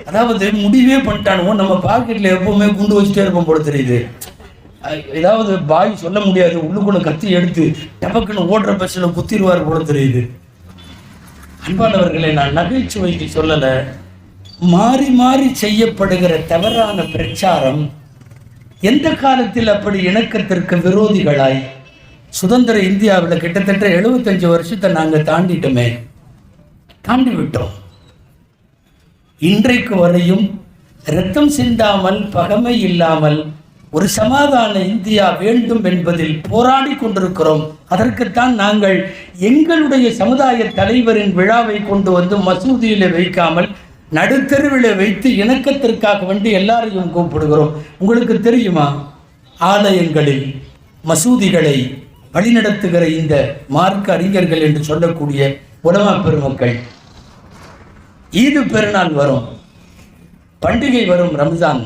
அதாவது முடிவே பண்ணிட்டானுவோ, நம்ம பாக்கெட்டில் எப்போவுமே குண்டு வச்சுட்டே இருப்போம் போல தெரியுது. ஏதாவது பாய் சொல்ல முடியாது, உள்ளுக்குள்ளே கத்தி எடுத்து டபக்குன்னு ஓடுற பஸ்ஸில் குத்திடுவார் போல தெரியுது. அன்பானவர்களை, நான் நகைச்சுவைக்கு சொல்லலை, மாறி மாறி செய்யப்படுகிற தவறான பிரச்சாரம் எந்த காலத்தில் அப்படி இணக்கத்திற்கு விரோதிகளாய் சுதந்திர இந்தியாவில் கிட்டத்தட்ட 75 வருஷத்தை நாங்கள் தாண்டி விட்டோம். இன்றைக்கு வரையும் இரத்தம் சிந்தாமல், பகமை இல்லாமல் ஒரு சமாதான இந்தியா வேண்டும் என்பதில் போராடி கொண்டிருக்கிறோம். அதற்குத்தான் நாங்கள் எங்களுடைய சமுதாய தலைவரின் விழாவை கொண்டு வந்து மசூதியில் வைக்காமல் நடுத்தருவில் வைத்து இணக்கத்திற்காக வேண்டி எல்லாரையும் கூப்பிடுகிறோம். உங்களுக்கு தெரியுமா, ஆலயங்களில் மசூதிகளை வழிநடத்துகிற இந்த மார்க்க அறிஞர்கள் என்று சொல்லக்கூடிய உலமா பெருமக்கள், ஈது பெருநாள் வரும், பண்டிகை வரும், ரம்ஜான்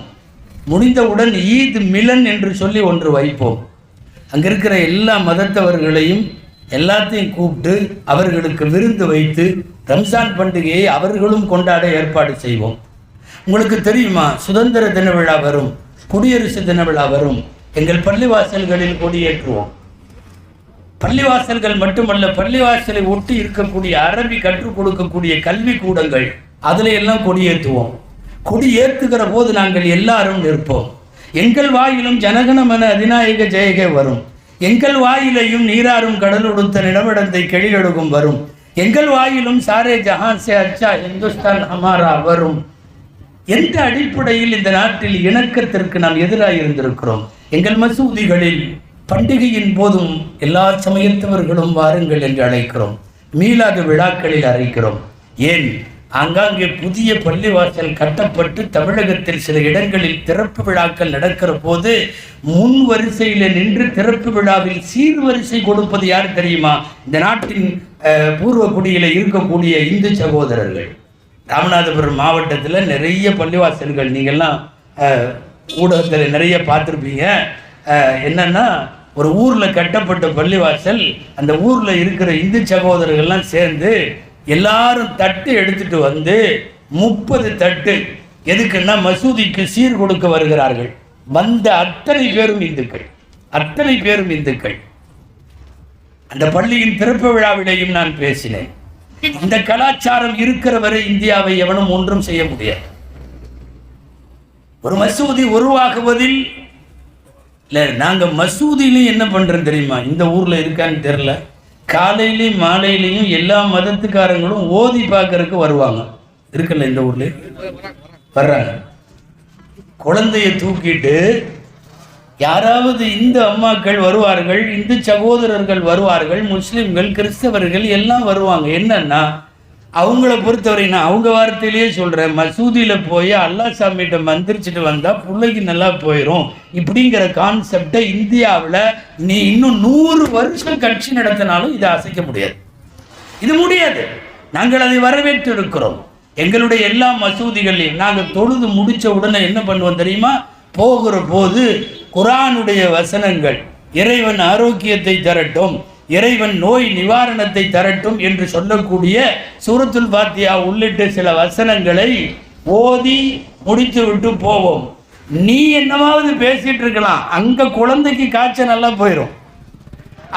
முடிந்தவுடன் ஈத் மிலன் என்று சொல்லி ஒன்று வைப்போம். அங்கே இருக்கிற எல்லா மதத்தவர்களையும் எல்லாத்தையும் கூப்பிட்டு அவர்களுக்கு விருந்து வைத்து ரம்ஜான் பண்டிகையை அவர்களும் கொண்டாட ஏற்பாடு செய்வோம். உங்களுக்கு தெரியுமா, சுதந்திர தின விழா வரும், குடியரசு தின விழா வரும், எங்கள் பள்ளிவாசல்களில் கொடியேற்றுவோம். பள்ளிவாசல்கள் மட்டுமல்ல, பள்ளிவாசலை ஒட்டி இருக்கக்கூடிய அரபி கற்றுக் கொடுக்கக்கூடிய கல்வி கூடங்கள், அதில் எல்லாம் கொடியேற்றுவோம். கொடியேற்றுகிற போது நாங்கள் எல்லாரும் நிற்போம். எங்கள் வாயிலும் ஜனகணமன அதிநாயக ஜெயகே வரும், எங்கள் வாயிலையும் நீராறும் கடலுடுத்த நிலமடந்தை கெளியொழுகும் வரும், எங்கள் வாயிலும் சாரே ஜஹான் சே அச்சா இந்துஸ்தான் ஹமாரா வரும். எந்த அடிப்படையில் இந்த நாட்டில் இணக்கத்திற்கு நாம் எதிராக இருந்திருக்கிறோம்? எங்கள் மசூதிகளில் பண்டிகையின் போதும் எல்லா சமயத்தவர்களும் வாருங்கள் என்று அழைக்கிறோம். மீலாது விழாக்களில் அழைக்கிறோம். ஏன், ஆங்காங்கே புதிய பள்ளிவாசல் கட்டப்பட்டு தமிழகத்தில் சில இடங்களில் திறப்பு விழாக்கள் நடக்கிற போது முன் வரிசையில் நின்று திறப்பு விழாவில் சீர்வரிசை கொடுப்பது யார் தெரியுமா? இந்த நாட்டின் பூர்வ குடியில் இருக்கக்கூடிய இந்து சகோதரர்கள். ராமநாதபுரம் மாவட்டத்தில் நிறைய பள்ளிவாசல்கள் நீங்கள்லாம் ஊடகத்தில் நிறைய பார்த்துருப்பீங்க. என்னன்னா, ஒரு ஊரில் கட்டப்பட்ட பள்ளிவாசல், அந்த ஊரில் இருக்கிற இந்து சகோதரர்கள்லாம் சேர்ந்து எல்லாரும் தட்டு எடுத்துட்டு வந்து 30 தட்டு, எதுக்குன்னா மசூதிக்கு சீர் கொடுக்க வருகிறார்கள். வந்த அத்தனை பேரும் இந்துக்கள். அந்த பள்ளியின் திறப்பு விழாவிலையும் நான் பேசினேன். இந்த கலாச்சாரம் இருக்கிற வரை இந்தியாவை எவனும் ஒன்றும் செய்ய முடியாது. ஒரு மசூதி உருவாகுவதில் இல்லை, நாங்கள் மசூதியிலையும் என்ன பண்ணுறோம் தெரியுமா? இந்த ஊரில் இருக்கான்னு தெரில, காலையிலையும் மாலையிலையும் எல்லா மதத்துக்காரங்களும் ஓதி பார்க்கறதுக்கு வருவாங்க. இருக்குல்ல, இந்த ஊர்ல வர்றாங்க. குழந்தைய தூக்கிட்டு யாராவது இந்து அம்மாக்கள் வருவார்கள், இந்து சகோதரர்கள் வருவார்கள், முஸ்லிம்கள், கிறிஸ்தவர்கள் எல்லாம் வருவாங்க. என்னன்னா, அவங்கள பொறுத்தவரை நான் அவங்க வார்த்தையிலேயே சொல்கிறேன், மசூதியில் போய் அல்லாஹ் சாமிகிட்ட மந்திரிச்சிட்டு வந்தால் பிள்ளைக்கு நல்லா போயிடும் இப்படிங்கிற கான்செப்டை இந்தியாவில் நீ இன்னும் 100 வருஷம் கட்சி நடத்தினாலும் இதை அசைக்க முடியாது. இது முடியாது. நாங்கள் அதை வரவேற்று இருக்கிறோம். எங்களுடைய எல்லா மசூதிகள்லையும் நாங்கள் தொழுது முடித்த உடனே என்ன பண்ணுவோம் தெரியுமா? போகிற போது குர்ஆனுடைய வசனங்கள், இறைவன் ஆரோக்கியத்தை தரட்டும், இறைவன் நோய் நிவாரணத்தை தரட்டும் என்று சொல்லக்கூடிய சூரத்துல் ஃபாத்திஹா உள்ளிட்ட சில வசனங்களை ஓதி முடித்து விட்டு போவோம். நீ என்னவாவது பேசிட்டு இருக்கலாம், அங்க குழந்தைக்கு காய்ச்சல் நல்லா போயிடும்.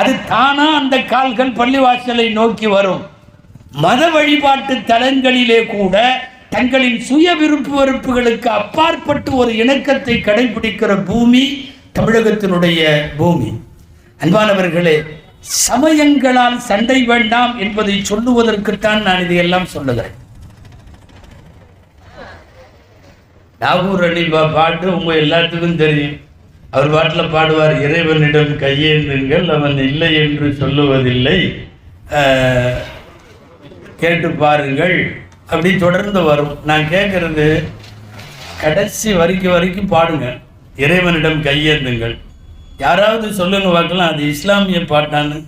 அது தானா அந்த கால்கள் பள்ளிவாசலை நோக்கி வரும். மத வழிபாட்டு தலங்களிலே கூட தங்களின் சுய விருப்பு வெறுப்புகளுக்கு அப்பாற்பட்டு ஒரு இணக்கத்தை கடைபிடிக்கிற பூமி தமிழகத்தினுடைய பூமி. அன்பானவர்களே, சமயங்களால் சண்டை வேண்டாம் என்பதை சொல்லுவதற்குத்தான் நான் இதையெல்லாம் சொல்லுகிறேன். நாகூர் அலி பாட்டு உங்க எல்லாத்துக்கும் தெரியும். அவர் பாட்டில் பாடுவார், இறைவனிடம் கையேந்துங்கள் அவன் இல்லை என்று சொல்லுவதில்லை, கேட்டு பாருங்கள், அப்படி தொடர்ந்து வரும். நான் கேட்கறது, கடைசி வரைக்கும் பாடுங்க, இறைவனிடம் கையேந்துங்கள். யாராவது சொல்லுங்க பார்க்கலாம், அது இஸ்லாமிய பாட்டான்னு.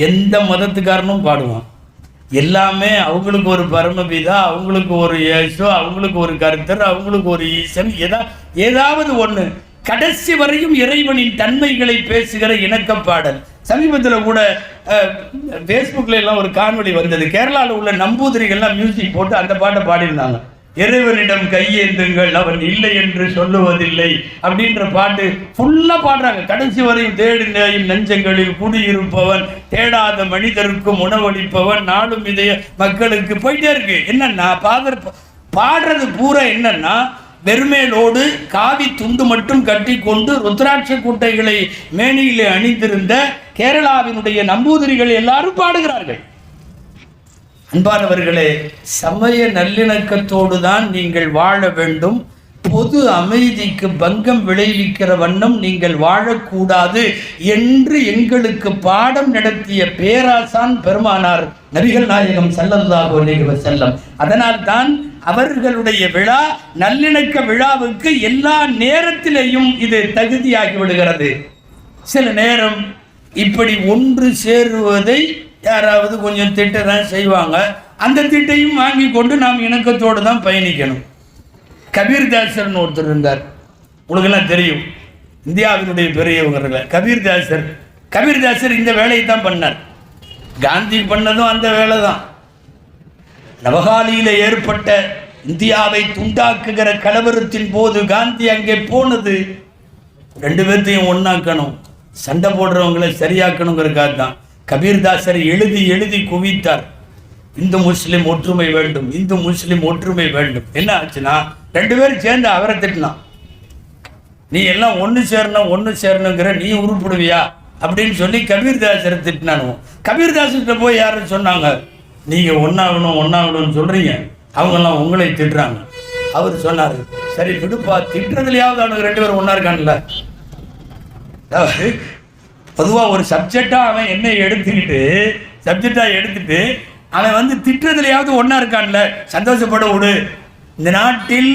எந்த மதத்துக்காரனும் பாடுவான். எல்லாமே அவங்களுக்கு ஒரு பரமபிதா, அவங்களுக்கு ஒரு இயேசு, அவங்களுக்கு ஒரு கர்த்தர், அவங்களுக்கு ஒரு ஈசன், ஏதாவது ஒன்று. கடைசி வரையும் இறைவனின் தன்மைகளை பேசுகிற இணக்கப்பாடல். சமீபத்தில் கூட ஃபேஸ்புக்கில் எல்லாம் ஒரு காணொளி வந்தது. கேரளாவில் உள்ள நம்பூதிரிகள்லாம் மியூசிக் போட்டு அந்த பாட்டை பாடியிருந்தாங்க. இறைவனிடம் கையேந்துங்கள் அவன் இல்லை என்று சொல்லுவதில்லை அப்படின்ற பாட்டு ஃபுல்லாக பாடுறாங்க. கடைசி வரையும் தேடி நேயும் நெஞ்சங்களில் குடியிருப்பவன், தேடாத மனிதருக்கும் உணவளிப்பவன், நாடும் இதய மக்களுக்கு போயிட்டே இருக்கு. என்னன்னா பாடுறது பூரா என்னன்னா, வெறுமேலோடு காவி துண்டு மட்டும் கட்டி கொண்டு ருத்ராட்ச கூட்டைகளை மேனியிலே அணிந்திருந்த கேரளாவினுடைய நம்பூதிரிகள் எல்லாரும் பாடுகிறார்கள். அன்பானவர்களே, சமய நல்லிணக்கத்தோடு தான் நீங்கள் வாழ வேண்டும். பொது அமைதிக்கு பங்கம் விளைவிக்கிற வண்ணம் நீங்கள் வாழக்கூடாது என்று எங்களுக்கு பாடம் நடத்திய பேராசான் பெருமானார் நபிகள் நாயகம் ஸல்லல்லாஹு அலைஹி வஸல்லம். அதனால் தான் அவர்களுடைய விழா நல்லிணக்க விழாவுக்கு எல்லா நேரத்திலேயும் இது தகுதியாகி விடுகிறது. சில நேரம் இப்படி ஒன்று சேருவதை யாராவது கொஞ்சம் திட்ட தான் செய்வாங்க. அந்த திட்டையும் வாங்கி கொண்டு நாம் இணக்கத்தோடு தான் பயணிக்கணும். கபீர்தாசர்னு ஒருத்தர் இருந்தார், உங்களுக்கெல்லாம் தெரியும், இந்தியாவினுடைய பெரியவங்க. கபீர்தாசர் இந்த வேலையை தான் பண்ணார். காந்தி பண்ணதும் அந்த வேலை தான். நவகாலியில் ஏற்பட்ட இந்தியாவை துண்டாக்குகிற கலவரத்தின் போது காந்தி அங்கே போனது ரெண்டு பேர்த்தையும் ஒன்றாக்கணும், சண்டை போடுறவங்களை சரியாக்கணுங்கிறதுக்காக தான். கபீர்தாசர் எழுதி குவித்தார், இந்து முஸ்லிம் ஒற்றுமை வேண்டும், இந்து முஸ்லிம் ஒற்றுமை வேண்டும். என்ன ஆச்சுன்னா, ரெண்டு பேரும் சேர்ந்து அவரை திட்டினான். நீ எல்லாம் ஒன்று சேரணுங்கிற, நீ உருப்பிடுவியா அப்படின்னு சொல்லி கபீர்தாசரை திட்டினானு. கபீர்தாசர்கிட்ட போய் யாரும் சொன்னாங்க, நீங்கள் ஒன்றாகணும்னு சொல்கிறீங்க, அவங்கெல்லாம் உங்களை திட்டுறாங்க. அவர் சொன்னார், சரி விடுப்பா, திட்டுறதுலையாவது அவனுக்கு ரெண்டு பேரும் ஒன்றா இருக்கான்ல. பொதுவாக ஒரு சப்ஜெக்டாக அவன் என்ன எடுத்துட்டு அவன் திட்டுறதுலையாவது ஒன்றா இருக்கான்ல, சந்தோஷப்பட விடு. இந்த நாட்டில்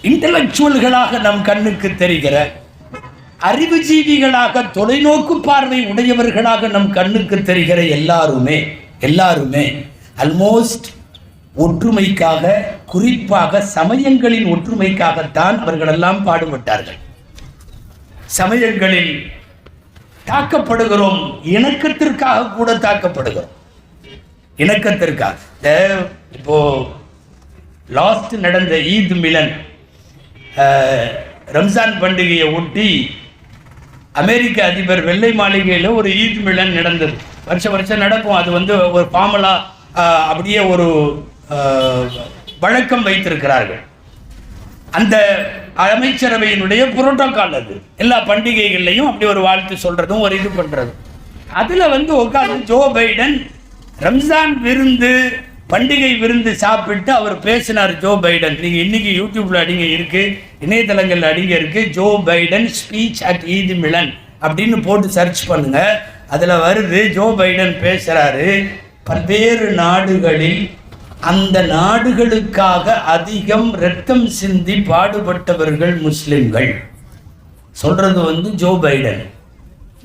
இன்டலெக்சுவல்களாக நம் கண்ணுக்கு தெரிகிற, அறிவுஜீவிகளாக தொலைநோக்கு பார்வை உடையவர்களாக நம் கண்ணுக்கு தெரிகிற எல்லாருமே அல்மோஸ்ட் ஒற்றுமைக்காக, குறிப்பாக சமயங்களின் ஒற்றுமைக்காகத்தான் அவர்களெல்லாம் பாடுபட்டார்கள். சமயங்களில் தாக்கப்படுகிறோம், இணக்கத்திற்காக கூட தாக்கப்படுகிறோம். இணக்கத்திற்காக இப்போ லாஸ்ட் நடந்த ஈத் மிலன், ரம்ஜான் பண்டிகையை ஒட்டி அமெரிக்க அதிபர் வெள்ளை மாளிகையில் ஒரு ஈத் மிலன் நடந்தது. வருஷம் நடக்கும். அது ஒரு ஃபார்முலா, அப்படியே ஒரு வழக்கம் வைத்திருக்கிறார்கள். அந்த அமைச்சரவையினுடைய புரோட்டோகால் அது. எல்லா பண்டிகைகள்லையும் அப்படி ஒரு வாழ்த்து சொல்றதும் ஒரு இது பண்றதும். அதுல உட்கார்ந்து ஜோ பைடன் ரம்ஜான் விருந்து, பண்டிகை விருந்து சாப்பிட்டு அவர் பேசினார். ஜோ பைடன், நீங்க இன்னைக்கு யூடியூப்ல அடிங்க இருக்கு, இணையதளங்கள்ல அடிங்க இருக்கு, Joe Biden speech at Eid Milan அப்படின்னு போட்டு சர்ச் பண்ணுங்க. அதுல வருது, ஜோ பைடன் பேசுறாரு, பல்வேறு நாடுகளில் அந்த நாடுகளுக்காக அதிகம் இரத்தம் சிந்தி பாடுபட்டவர்கள் முஸ்லிம்கள். சொல்றது ஜோ பைடன்.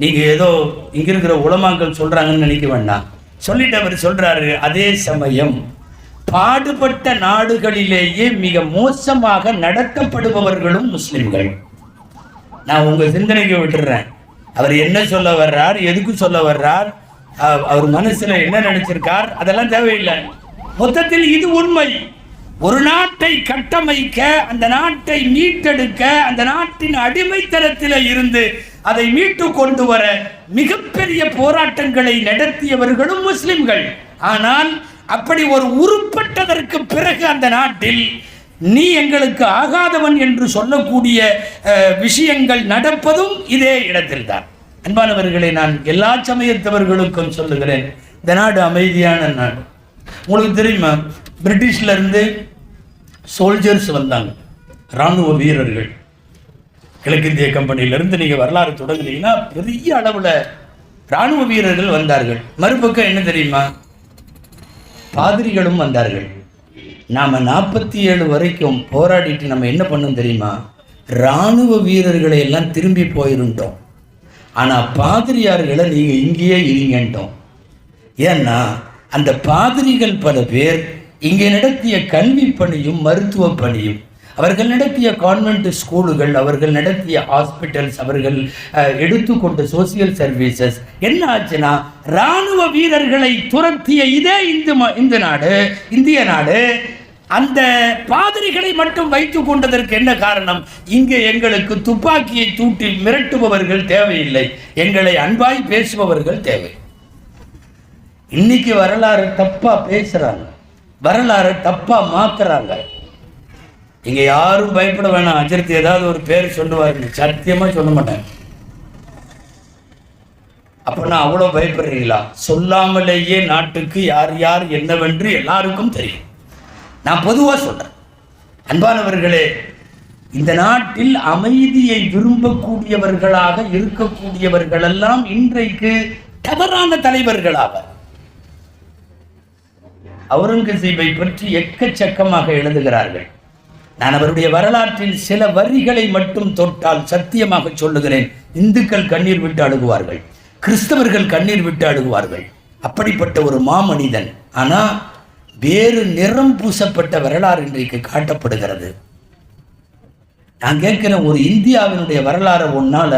நீங்க ஏதோ இங்க இருக்கிற உலமாக்கள் சொல்றாங்கன்னு நினைக்க வேண்டாம். சொல்லிட்டு அவர் சொல்றாரு, அதே சமயம் பாடுபட்ட நாடுகளிலேயே மிக மோசமாக நடத்தப்படுபவர்களும் முஸ்லிம்கள். நான் உங்க சிந்தனைக்கு விட்டுறேன். அவர் என்ன சொல்ல வர்றார், எதுக்கு சொல்ல வர்றார், அவர் மனசுல என்ன நினைச்சிருக்கார், அதெல்லாம் தேவையில்லை. மொத்தத்தில் இது உண்மை. ஒரு நாட்டை கட்டமைக்க, அந்த நாட்டை மீட்டெடுக்க, அந்த நாட்டின் அடிமைத்தனத்தில் இருந்து அதை மீட்டு கொண்டு வர மிகப்பெரிய போராட்டங்களை நடத்தியவர்களும் முஸ்லிம்கள். ஆனால் அப்படி ஒரு உருப்பட்டதற்கு பிறகு அந்த நாட்டில் நீ எங்களுக்கு ஆகாதவன் என்று சொல்லக்கூடிய விஷயங்கள் நடப்பதும் இதே இடத்தில்தான். அன்பானவர்களை, நான் எல்லா சமயத்தவர்களுக்கும் சொல்லுகிறேன், இந்த நாடு அமைதியான நாடு. உங்களுக்கு தெரியுமா, பிரிட்டிஷ்ல இருந்து சோல்ஜர்ஸ் வந்தாங்க, இராணுவ வீரர்கள். கிழக்கிந்திய கம்பெனியிலிருந்து நீங்க வரலாறு தொடங்குனீங்கன்னா பெரிய அளவுல இராணுவ வீரர்கள் வந்தார்கள். மறுபக்கம் என்ன தெரியுமா, பாதிரிகளும் வந்தார்கள். நாம 47 வரைக்கும் போராடிட்டு நம்ம என்ன பண்ணோம் தெரியுமா, இராணுவ வீரர்களை எல்லாம் திரும்பி போயிருந்தோம். ஆனா பாதிரியார்களை நீங்க இங்கேயே இருங்கட்டோம். ஏன்னா அந்த பாதிரிகள் பல பேர் இங்கே நடத்திய கல்வி பணியும் மருத்துவ பணியும், அவர்கள் நடத்திய கான்வென்ட் ஸ்கூலுகள், அவர்கள் நடத்திய ஹாஸ்பிட்டல்ஸ், அவர்கள் எடுத்துக்கொண்ட சோசியல் சர்வீசஸ் என்ன ஆச்சுன்னா, இராணுவ வீரர்களை துரத்திய இதே இந்திய நாடு அந்த பாதிரிகளை மட்டும் வைத்துக் கொண்டதற்கு என்ன காரணம், இங்கே எங்களுக்கு துப்பாக்கியை தூட்டி மிரட்டுபவர்கள் தேவையில்லை, எங்களை அன்பாய் பேசுபவர்கள் தேவை. இன்னைக்கு வரலாறு தப்பா பேசுறாங்க, வரலாறு தப்பா மாத்துறாங்க. இங்க யாரும் பயப்பட வேணாம். அஜர்த்தி ஏதாவது ஒரு பேர் சொல்லுவாரு, சத்தியமா சொல்ல மாட்டேன். அப்படின்னா அவ்வளவு பயப்படுறீங்களா? சொல்லாமலேயே நாட்டுக்கு யார் யார் என்னவென்று எல்லாருக்கும் தெரியும். நான் பொதுவா சொல்றேன், அன்பானவர்களே, இந்த நாட்டில் அமைதியை விரும்பக்கூடியவர்களாக இருக்கக்கூடியவர்கள் எல்லாம் இன்றைக்கு தவறான தலைவர்களாக. அவுரங்கசீபை பற்றி எக்கச்சக்கமாக எழுதுகிறார்கள். நான் அவருடைய வரலாற்றில் சில வரிகளை மட்டும் தொட்டால் சத்தியமாக சொல்லுகிறேன், இந்துக்கள் கண்ணீர் விட்டு அழுகுவார்கள், கிறிஸ்தவர்கள் கண்ணீர் விட்டு அழுகுவார்கள். அப்படிப்பட்ட ஒரு மாமனிதன். ஆனா வேறு நிறம் பூசப்பட்ட வரலாறு இன்றைக்கு காட்டப்படுகிறது. நான் கேட்கிறேன், ஒரு இந்தியாவினுடைய வரலாறு ஒன்னால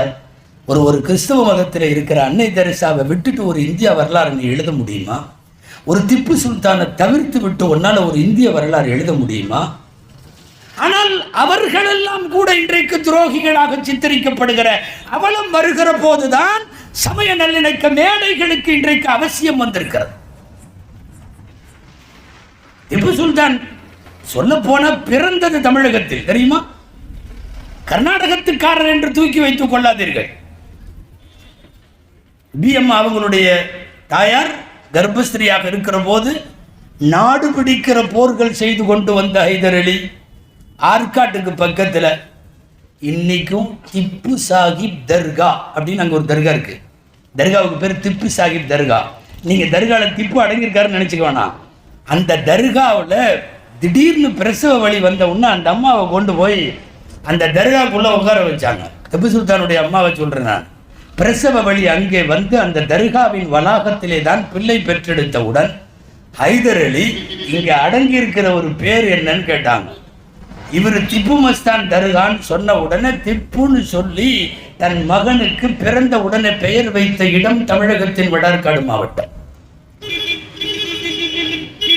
ஒரு கிறிஸ்தவ மதத்தில் இருக்கிற அன்னை தெரசாவை விட்டுட்டு ஒரு இந்தியா வரலாறு நீ எழுத முடியுமா? ஒரு திப்பு சுல்தானை தவிர்த்து விட்டு ஒன்னால ஒரு இந்திய வரலாறு எழுத முடியுமா? ஆனால் அவர்களெல்லாம் கூட இன்றைக்கு துரோகிகளாக சித்தரிக்கப்படுகிற அவலம் வருகிற போதுதான் சமய நல்லிணக்க மேடைகளுக்கு இன்றைக்கு அவசியம் வந்திருக்கிறது. திப்பு சுல்தான் சொல்ல போன பிறந்தது தமிழகத்தில், தெரியுமா? கர்நாடகத்துக்காரர் என்று தூக்கி வைத்துக் கொள்ளாதீர்கள். பிஎம் அவங்களுடைய தாயார் கர்ப்பஸ்திரியாக இருக்கிற போது நாடு பிடிக்கிற போர்கள் செய்து கொண்டு வந்த ஹைதர் அலி ஆற்காட்டுக்கு பக்கத்துல இன்னைக்கும் திப்பு சாஹிப் தர்கா அப்படின்னு அங்க ஒரு தர்கா இருக்கு. தர்காவுக்கு பேர் திப்பு சாஹிப் தர்கா. நீங்க தர்கால திப்பு அடங்கியிருக்காருன்னு நினைச்சுக்க வேணாம். அந்த தர்காவில் திடீர்னு பிரசவ வழி வந்த உடனே அந்த அம்மாவை கொண்டு போய் அந்த தர்காக்குள்ள உட்கார வச்சாங்க. திப்பு சுல்தானுடைய அம்மாவை சொல்றேன் நான். பிரசவ வழி அங்கே வந்து அந்த தர்காவின் வளாகத்திலே தான் பிள்ளை பெற்றெடுத்தவுடன் ஹைதர் அலி இங்க அடங்கி இருக்கிற ஒரு பேர் என்னன்னு கேட்டாங்க. இவர் திப்பு மஸ்தான் தர்கான்னு சொன்ன உடனே திப்புன்னு சொல்லி தன் மகனுக்கு பிறந்த உடனே பெயர் வைத்த இடம் தமிழகத்தின் வடார்காடு மாவட்டம்.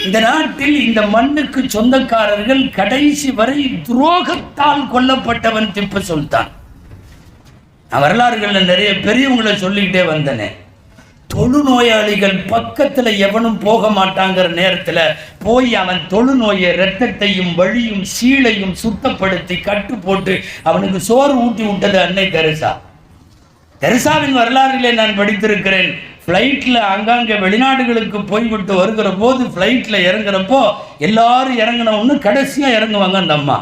இந்த நாட்டில் இந்த மண்ணுக்கு சொந்தக்காரர்கள் கடைசி வரை துரோகத்தால் கொல்லப்பட்டவன் திப்பு சுல்தான். நான் வரலாறுகள்ல நிறைய பெரியவங்களை சொல்லிக்கிட்டே வந்தனே. தொழுநோயாளிகள் பக்கத்துல எவனும் போக மாட்டாங்கிற நேரத்துல போய் அவன் தொழுநோயை இரத்தத்தையும் வழியும் சீளையும் சுத்தப்படுத்தி கட்டு போட்டு அவனுக்கு சோறு ஊட்டி விட்டது அன்னை தெரசா. தெரசாவின் வரலாறிலே நான் படித்திருக்கிறேன். ஃப்ளைட்ல அங்கங்க வெளிநாடுகளுக்கு போய்விட்டு வருகிற போது ஃப்ளைட்ல இறங்குறப்போ எல்லாரும் இறங்கினவொன்னு கடைசியா இறங்குவாங்க. அந்த அம்மா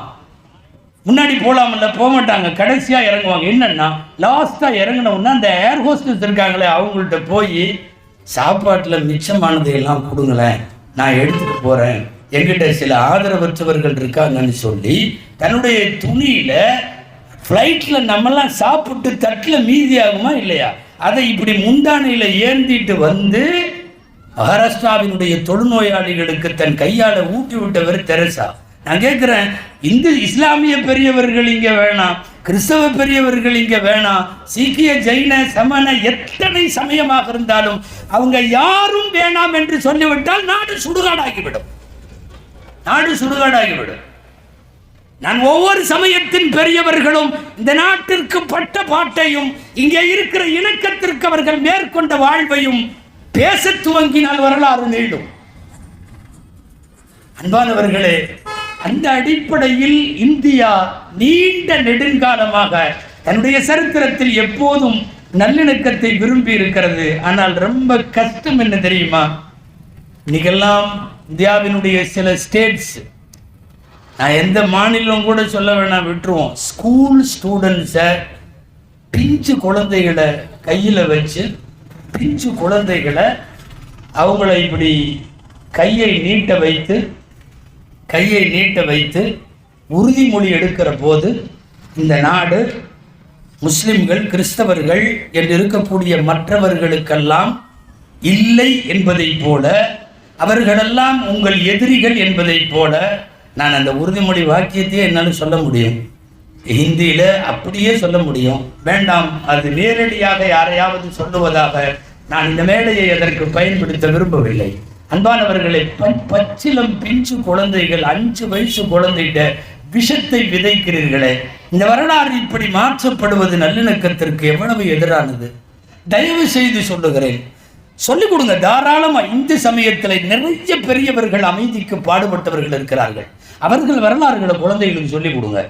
முன்னாடி போகலாமல்ல, போக மாட்டாங்க, கடைசியா இறங்குவாங்க. என்னன்னா லாஸ்டா இறங்கினவொன்னா அந்த ஏர் ஹோஸ்டஸ் இருக்காங்களே அவங்கள்ட்ட போய் சாப்பாட்டில் மிச்சமானதை எல்லாம் கொடுங்களேன், நான் எடுத்துட்டு போறேன், எங்கிட்ட சில ஆதரவற்றவர்கள் இருக்காங்கன்னு சொல்லி தன்னுடைய துணியில ஃப்ளைட்ல நம்மெல்லாம் சாப்பிட்டு தட்டில் மீதி ஆகுமா இல்லையா, அதை இப்படி முந்தானையில ஏந்திட்டு வந்து மகாராஷ்டிராவினுடைய தொழுநோயாளிகளுக்கு தன் கையால் ஊட்டி விட்டவர் தெரசா. நான் கேட்குறேன், இஸ்லாமிய பெரியவர்கள் இங்கே வேணாம், கிறிஸ்தவ பெரியவர்கள் இங்கே வேணாம், சீக்கிய ஜெயின சமண எத்தனை சமயமாக இருந்தாலும் அவங்க யாரும் வேணாம் என்று சொல்லிவிட்டால் நாடு சுடுகாடாகிவிடும். நாடு சுடுகாடாகிவிடும். நான் ஒவ்வொரு சமயத்தின் பெரியவர்களும் இந்த நாட்டிற்கு பட்ட பாட்டையும் இங்கே இருக்கிற இணக்கத்திற்கு அவர்கள் மேற்கொண்ட வாழ்வையும் பேச துவங்கினால் வரலாறு நீளும். அன்பானவர்களே, அந்த அடிப்படையில் இந்தியா நீண்ட நெடுங்காலமாக தன்னுடைய சரித்திரத்தில் எப்போதும் நல்லிணக்கத்தை விரும்பி இருக்கிறது. ஆனால் ரொம்ப கஷ்டம் என்ன தெரியுமா? இன்னைக்கெல்லாம் இந்தியாவினுடைய சில ஸ்டேட்ஸ், நான் எந்த மாநிலம் கூட சொல்ல வேணாம், விட்டுருவோம், ஸ்கூல் ஸ்டூடெண்ட்ஸை பிஞ்சு குழந்தைகளை கையில் வச்சு, பிஞ்சு குழந்தைகளை அவங்கள இப்படி கையை நீட்ட வைத்து உறுதிமொழி எடுக்கிற போது இந்த நாடு முஸ்லிம்கள் கிறிஸ்தவர்கள் என்று இருக்கக்கூடிய மற்றவர்களுக்கெல்லாம் இல்லை என்பதைப் போல, அவர்களெல்லாம் உங்கள் எதிரிகள் என்பதைப் போல, நான் அந்த உறுதிமொழி வாக்கியத்தையே என்னால் சொல்ல முடியும், ஹிந்தியில் அப்படியே சொல்ல முடியும். வேண்டாம், அது நேரடியாக யாரையாவது சொல்லுவதாக நான் இந்த மேடையை அதற்கு பயன்படுத்த விரும்பவில்லை. அன்பானவர்களை, பச்சிலம் பிஞ்சு குழந்தைகள், 5 வயசு குழந்தைகிட்ட விஷத்தை விதைக்கிறீர்களே, இந்த வரலாறு இப்படி மாற்றப்படுவது நல்லிணக்கத்திற்கு எவ்வளவு எதிரானது? தயவு செய்து சொல்லுகிறேன், சொல்லிக் கொடுங்க தாராளமா. இந்து சமயத்தில் நிறைய பெரியவர்கள் அமைதிக்கு பாடுபட்டவர்கள் இருக்கிறார்கள். அவர்கள் வரலாறுகளை குழந்தைகளுக்கு சொல்லிக் கொடுங்க.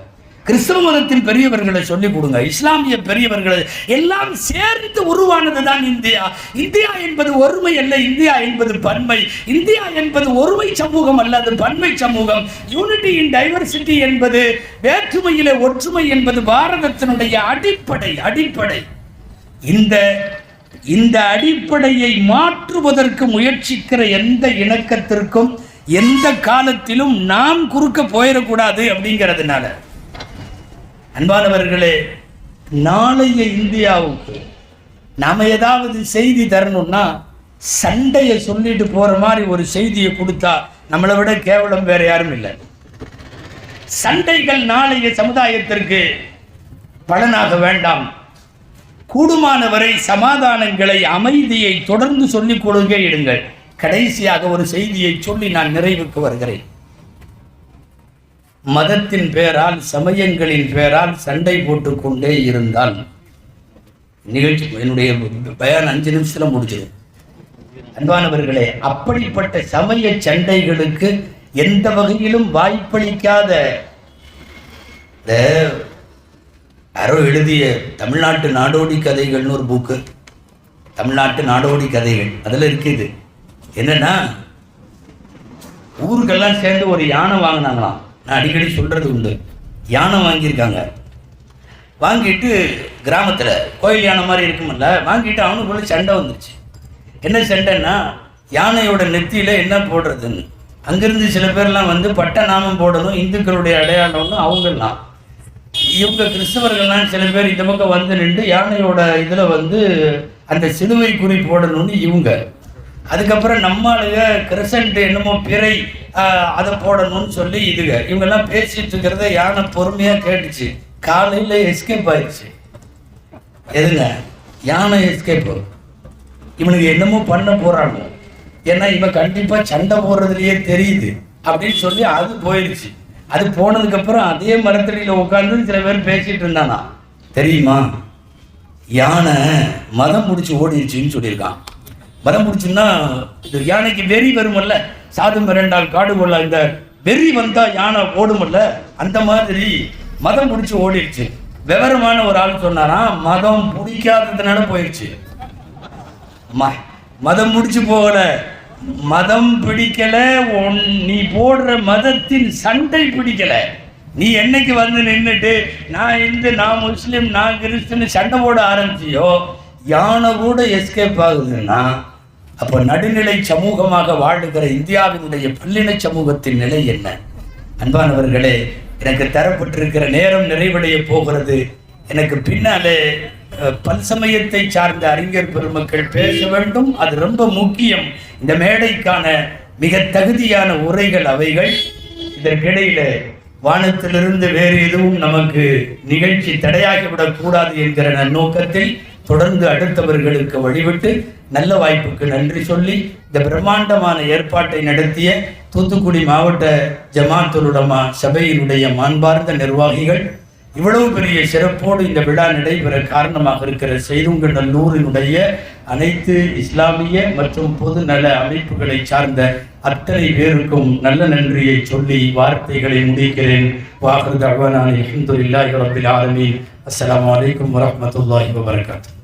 கிறிஸ்தவ மதத்தின் பெரியவர்களை சொல்லிக் கொடுங்க. இஸ்லாமிய பெரியவர்களை எல்லாம் சேர்ந்து உருவானது தான் இந்தியா. இந்தியா என்பது ஒருமை அல்ல, இந்தியா என்பது பன்மை. இந்தியா என்பது ஒருமை சமூகம் அல்ல, அது பன்மை சமூகம். யூனிட்டி இன் டைவர்சிட்டி என்பது, வேற்றுமையிலே ஒற்றுமை என்பது பாரதத்தினுடைய அடிப்படை. இந்த அடிப்படையை மாற்றுவதற்கு முயற்சிக்கிற எந்த இணக்கத்திற்கும் எந்த காலத்திலும் நாம் குறுக்க போயிடக்கூடாது. அப்படிங்கிறதுனால அன்பானவர்களே, நாளைய இந்தியாவுக்கு நாம ஏதாவது செய்தி தரணும்னா சண்டையை சொல்லிட்டு போற மாதிரி ஒரு செய்தியை கொடுத்தா நம்மளை விட கேவலம் வேற யாரும் இல்லை. சண்டைகள் நாளைய சமுதாயத்திற்கு பலனாக வேண்டாம். கூடுமானவரை சமாதானங்களை, அமைதியை தொடர்ந்து சொல்லிக் கொடுங்க இடுங்கள். கடைசியாக ஒரு செய்தியை சொல்லி நான் நிறைவுக்கு வருகிறேன். மதத்தின் பேரால், சமயங்களின் பேரால் சண்டை போட்டுக்கொண்டே இருந்தால் நிகழ்ச்சி, என்னுடைய பயான் 5 நிமிஷத்தில் முடிச்சது. அன்பானவர்களே, அப்படிப்பட்ட சமய சண்டைகளுக்கு எந்த வகையிலும் வாய்ப்பளிக்காத யாரோ எழுதிய தமிழ்நாட்டு நாடோடி கதைகள்னு ஒரு புக்கு, தமிழ்நாட்டு நாடோடி கதைகள், அதில் இருக்குது என்னன்னா, ஊருக்கெல்லாம் சேர்ந்து ஒரு யானை வாங்கினாங்களாம். நான் அடிக்கடி சொல்கிறது உண்டு. யானை வாங்கியிருக்காங்க. வாங்கிட்டு கிராமத்தில் கோயில் யானை மாதிரி இருக்குமில்ல, வாங்கிட்டு அவனுக்குள்ள சண்டை வந்துருச்சு. என்ன சண்டைன்னா, யானையோட நெத்தியில் என்ன போடுறதுன்னு. அங்கேருந்து சில பேர்லாம் வந்து பட்ட நாமம் போடணும், இந்துக்களுடைய அடையாளம்னு அவங்கெல்லாம். இவங்க கிறிஸ்தவர்கள்லாம் சில பேர் இந்த பக்கம் வந்து நின்று யானையோட இதில் வந்து அந்த சிலுவை குறி போடணும்னு இவங்க. அதுக்கப்புறம் நம்மளுங்க கிரசன்ட் என்னமோ பிறை அதை போடணும்னு சொல்லி இவங்கெல்லாம் பேசிட்டு இருக்கிறத யானை பொறுமையாக கேட்டுச்சு. காலையில் எஸ்கேப் ஆயிடுச்சு. எதுங்க? யானை எஸ்கேப். இவனுக்கு என்னமோ பண்ண போறாங்க, ஏன்னா இவன் கண்டிப்பாக சண்டை போடுறதுலையே தெரியுது அப்படின்னு சொல்லி அது போயிடுச்சு. அது போனதுக்கப்புறம் அதே மரத்தடியில் உட்காந்து சில பேர் பேசிட்டு இருந்தானா தெரியுமா? யானை மதம் முடிச்சு ஓடிடுச்சுன்னு சொல்லியிருக்கான். மதம் முடிச்சுன்னா இது யானைக்கு வெறி வருமல்ல, சாது மிரண்டால் காடு கொள்ள, இந்த வெறி வந்தா யானை ஓடுமல்ல, அந்த மாதிரி மதம் முடிச்சு ஓடிடுச்சு. விவரமான ஒரு ஆள் சொன்னாராம், மதம் பிடிக்காததுனால போயிடுச்சு. மதம் முடிச்சு போகல, மதம் பிடிக்கல, நீ போடுற மதத்தின் சண்டை பிடிக்கல. நீ என்னைக்கு வந்து நின்றுட்டு நான் இந்து, நான் முஸ்லீம், நான் கிறிஸ்துன்னு சண்டை போட ஆரம்பிச்சியோ, யானை கூட எஸ்கேப் ஆகுதுன்னா அப்போ நடுநிலை சமூகமாக வாழுகிற இந்தியாவினுடைய பல்லின சமூகத்தின் நிலை என்ன? அன்பானவர்களே, எனக்கு தரப்பட்டிருக்கிற நேரம் நிறைவடைய போகிறது. எனக்கு பின்னாலே பல்சமயத்தை சார்ந்த அறிஞர் பெருமக்கள் பேச வேண்டும். அது ரொம்ப முக்கியம். இந்த மேடைக்கான மிக தகுதியான உரைகள் அவைகள். இதற்கிடையில வானத்திலிருந்து வேறு எதுவும் நமக்கு நிகழ்ச்சி தடையாகிவிடக் கூடாது என்கிற நோக்கத்தில் தொடர்ந்து அடுத்தவர்களுக்கு வழிவிட்டு நல்ல வாய்ப்புக்கு நன்றி சொல்லி இந்த பிரம்மாண்டமான ஏற்பாட்டை நடத்திய தூத்துக்குடி மாவட்ட ஜமாத்துல் உலமா சபையினுடைய மாண்பார்ந்த நிர்வாகிகள், இவ்வளவு பெரிய சிறப்போடு இந்த விழா நடைபெற காரணமாக இருக்கிற செய்துங்கநல்லூரினுடைய அனைத்து இஸ்லாமிய மற்றும் பொது நல அமைப்புகளை சார்ந்த அத்தனை பேருக்கும் நல்ல நன்றியை சொல்லி வார்த்தைகளை முடிக்கிறேன். வாஹிரு தஅவானா அல்ஹம்துலில்லாஹி ரப்பில் ஆலமீன். அஸ்ஸலாமு அலைக்கும் வரஹ்மத்துல்லாஹி வபரகாத்துஹு.